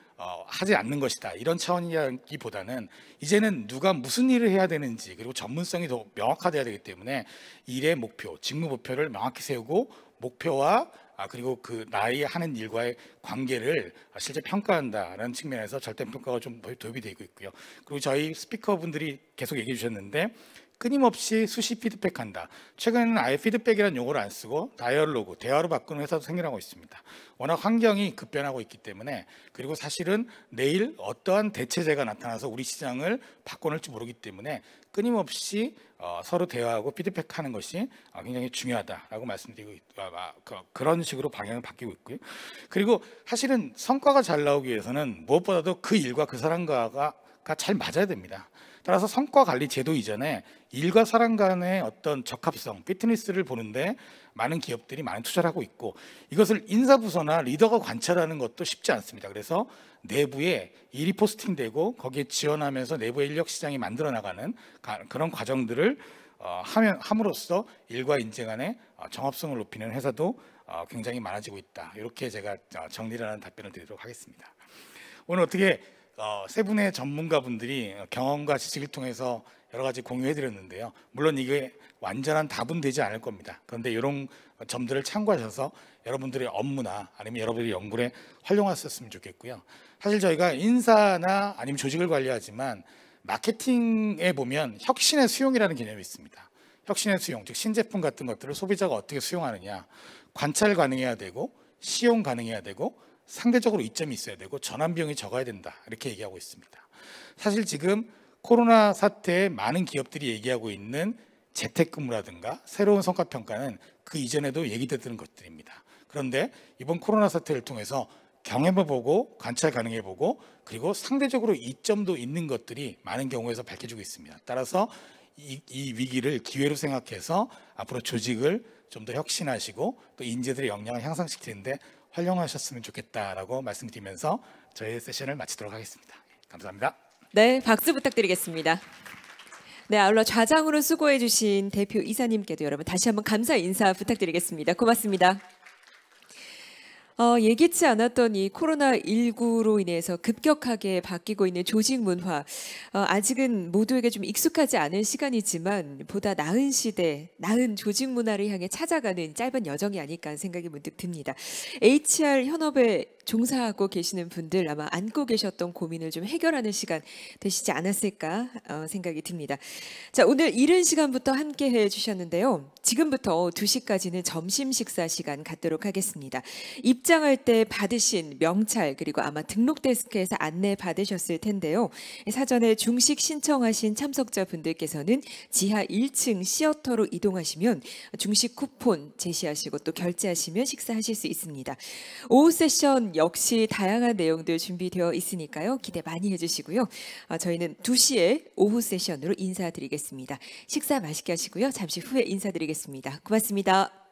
하지 않는 것이다, 이런 차원이기보다는 이제는 누가 무슨 일을 해야 되는지, 그리고 전문성이 더 명확화돼야 되기 때문에 일의 목표, 직무 목표를 명확히 세우고 목표와 그리고 그 나의 하는 일과의 관계를 실제 평가한다라는 측면에서 절대평가가 좀 도입이 되고 있고요. 그리고 저희 스피커분들이 계속 얘기해 주셨는데, 끊임없이 수시 피드백한다. 최근에는 아예 피드백이라는 용어를 안 쓰고 다이얼로그, 대화로 바꾸는 회사도 생겨나고 있습니다. 워낙 환경이 급변하고 있기 때문에, 그리고 사실은 내일 어떠한 대체제가 나타나서 우리 시장을 바꿔놓을지 모르기 때문에 끊임없이 서로 대화하고 피드백하는 것이 굉장히 중요하다라고 말씀드리고 그런 식으로 방향을 바뀌고 있고요. 그리고 사실은 성과가 잘 나오기 위해서는 무엇보다도 그 일과 그 사람과가 잘 맞아야 됩니다. 따라서 성과 관리 제도 이전에 일과 사람 간의 어떤 적합성, 피트니스를 보는데 많은 기업들이 많은 투자를 하고 있고, 이것을 인사부서나 리더가 관찰하는 것도 쉽지 않습니다. 그래서 내부에 일이 포스팅되고 거기에 지원하면서 내부의 인력 시장이 만들어 나가는 그런 과정들을 함으로써 일과 인재 간의 정합성을 높이는 회사도 굉장히 많아지고 있다. 이렇게 제가 정리를 하는 답변을 드리도록 하겠습니다. 오늘 어떻게 세 분의 전문가분들이 경험과 지식을 통해서 여러 가지 공유해 드렸는데요. 물론 이게 완전한 답은 되지 않을 겁니다. 그런데 이런 점들을 참고하셔서 여러분들의 업무나 아니면 여러분들의 연구에 활용하셨으면 좋겠고요. 사실 저희가 인사나 아니면 조직을 관리하지만 마케팅에 보면 혁신의 수용이라는 개념이 있습니다. 혁신의 수용, 즉 신제품 같은 것들을 소비자가 어떻게 수용하느냐, 관찰 가능해야 되고 시용 가능해야 되고 상대적으로 이점이 있어야 되고 전환 비용이 적어야 된다, 이렇게 얘기하고 있습니다. 사실 지금 코로나 사태에 많은 기업들이 얘기하고 있는 재택근무라든가 새로운 성과평가는 그 이전에도 얘기됐던 것들입니다. 그런데 이번 코로나 사태를 통해서 경험해보고 관찰 가능해보고 그리고 상대적으로 이점도 있는 것들이 많은 경우에서 밝혀지고 있습니다. 따라서 이 위기를 기회로 생각해서 앞으로 조직을 좀 더 혁신하시고 또 인재들의 역량을 향상시키는데 활용하셨으면 좋겠다라고 말씀드리면서 저희 세션을 마치도록 하겠습니다. 감사합니다. 네, 박수 부탁드리겠습니다. 네, 아울러 좌장으로 수고해 주신 대표 이사님께도 여러분 다시 한번 감사 인사 부탁드리겠습니다. 고맙습니다. 예기치 않았던 이 코로나19로 인해서 급격하게 바뀌고 있는 조직 문화, 아직은 모두에게 좀 익숙하지 않은 시간이지만 보다 나은 시대, 나은 조직 문화를 향해 찾아가는 짧은 여정이 아닐까 하는 생각이 문득 듭니다. HR 현업에 종사하고 계시는 분들 아마 안고 계셨던 고민을 좀 해결하는 시간 되시지 않았을까 생각이 듭니다. 자, 오늘 이른 시간부터 함께 해주셨는데요. 지금부터 2시까지는 점심 식사 시간 갖도록 하겠습니다. 입장할 때 받으신 명찰 그리고 아마 등록 데스크에서 안내 받으셨을 텐데요. 사전에 중식 신청하신 참석자분들께서는 지하 1층 시어터로 이동하시면 중식 쿠폰 제시하시고 또 결제하시면 식사하실 수 있습니다. 오후 세션 역시 다양한 내용들 준비되어 있으니까요. 기대 많이 해주시고요. 저희는 2시에 오후 세션으로 인사드리겠습니다. 식사 맛있게 하시고요. 잠시 후에 인사드리겠습니다. 고맙습니다.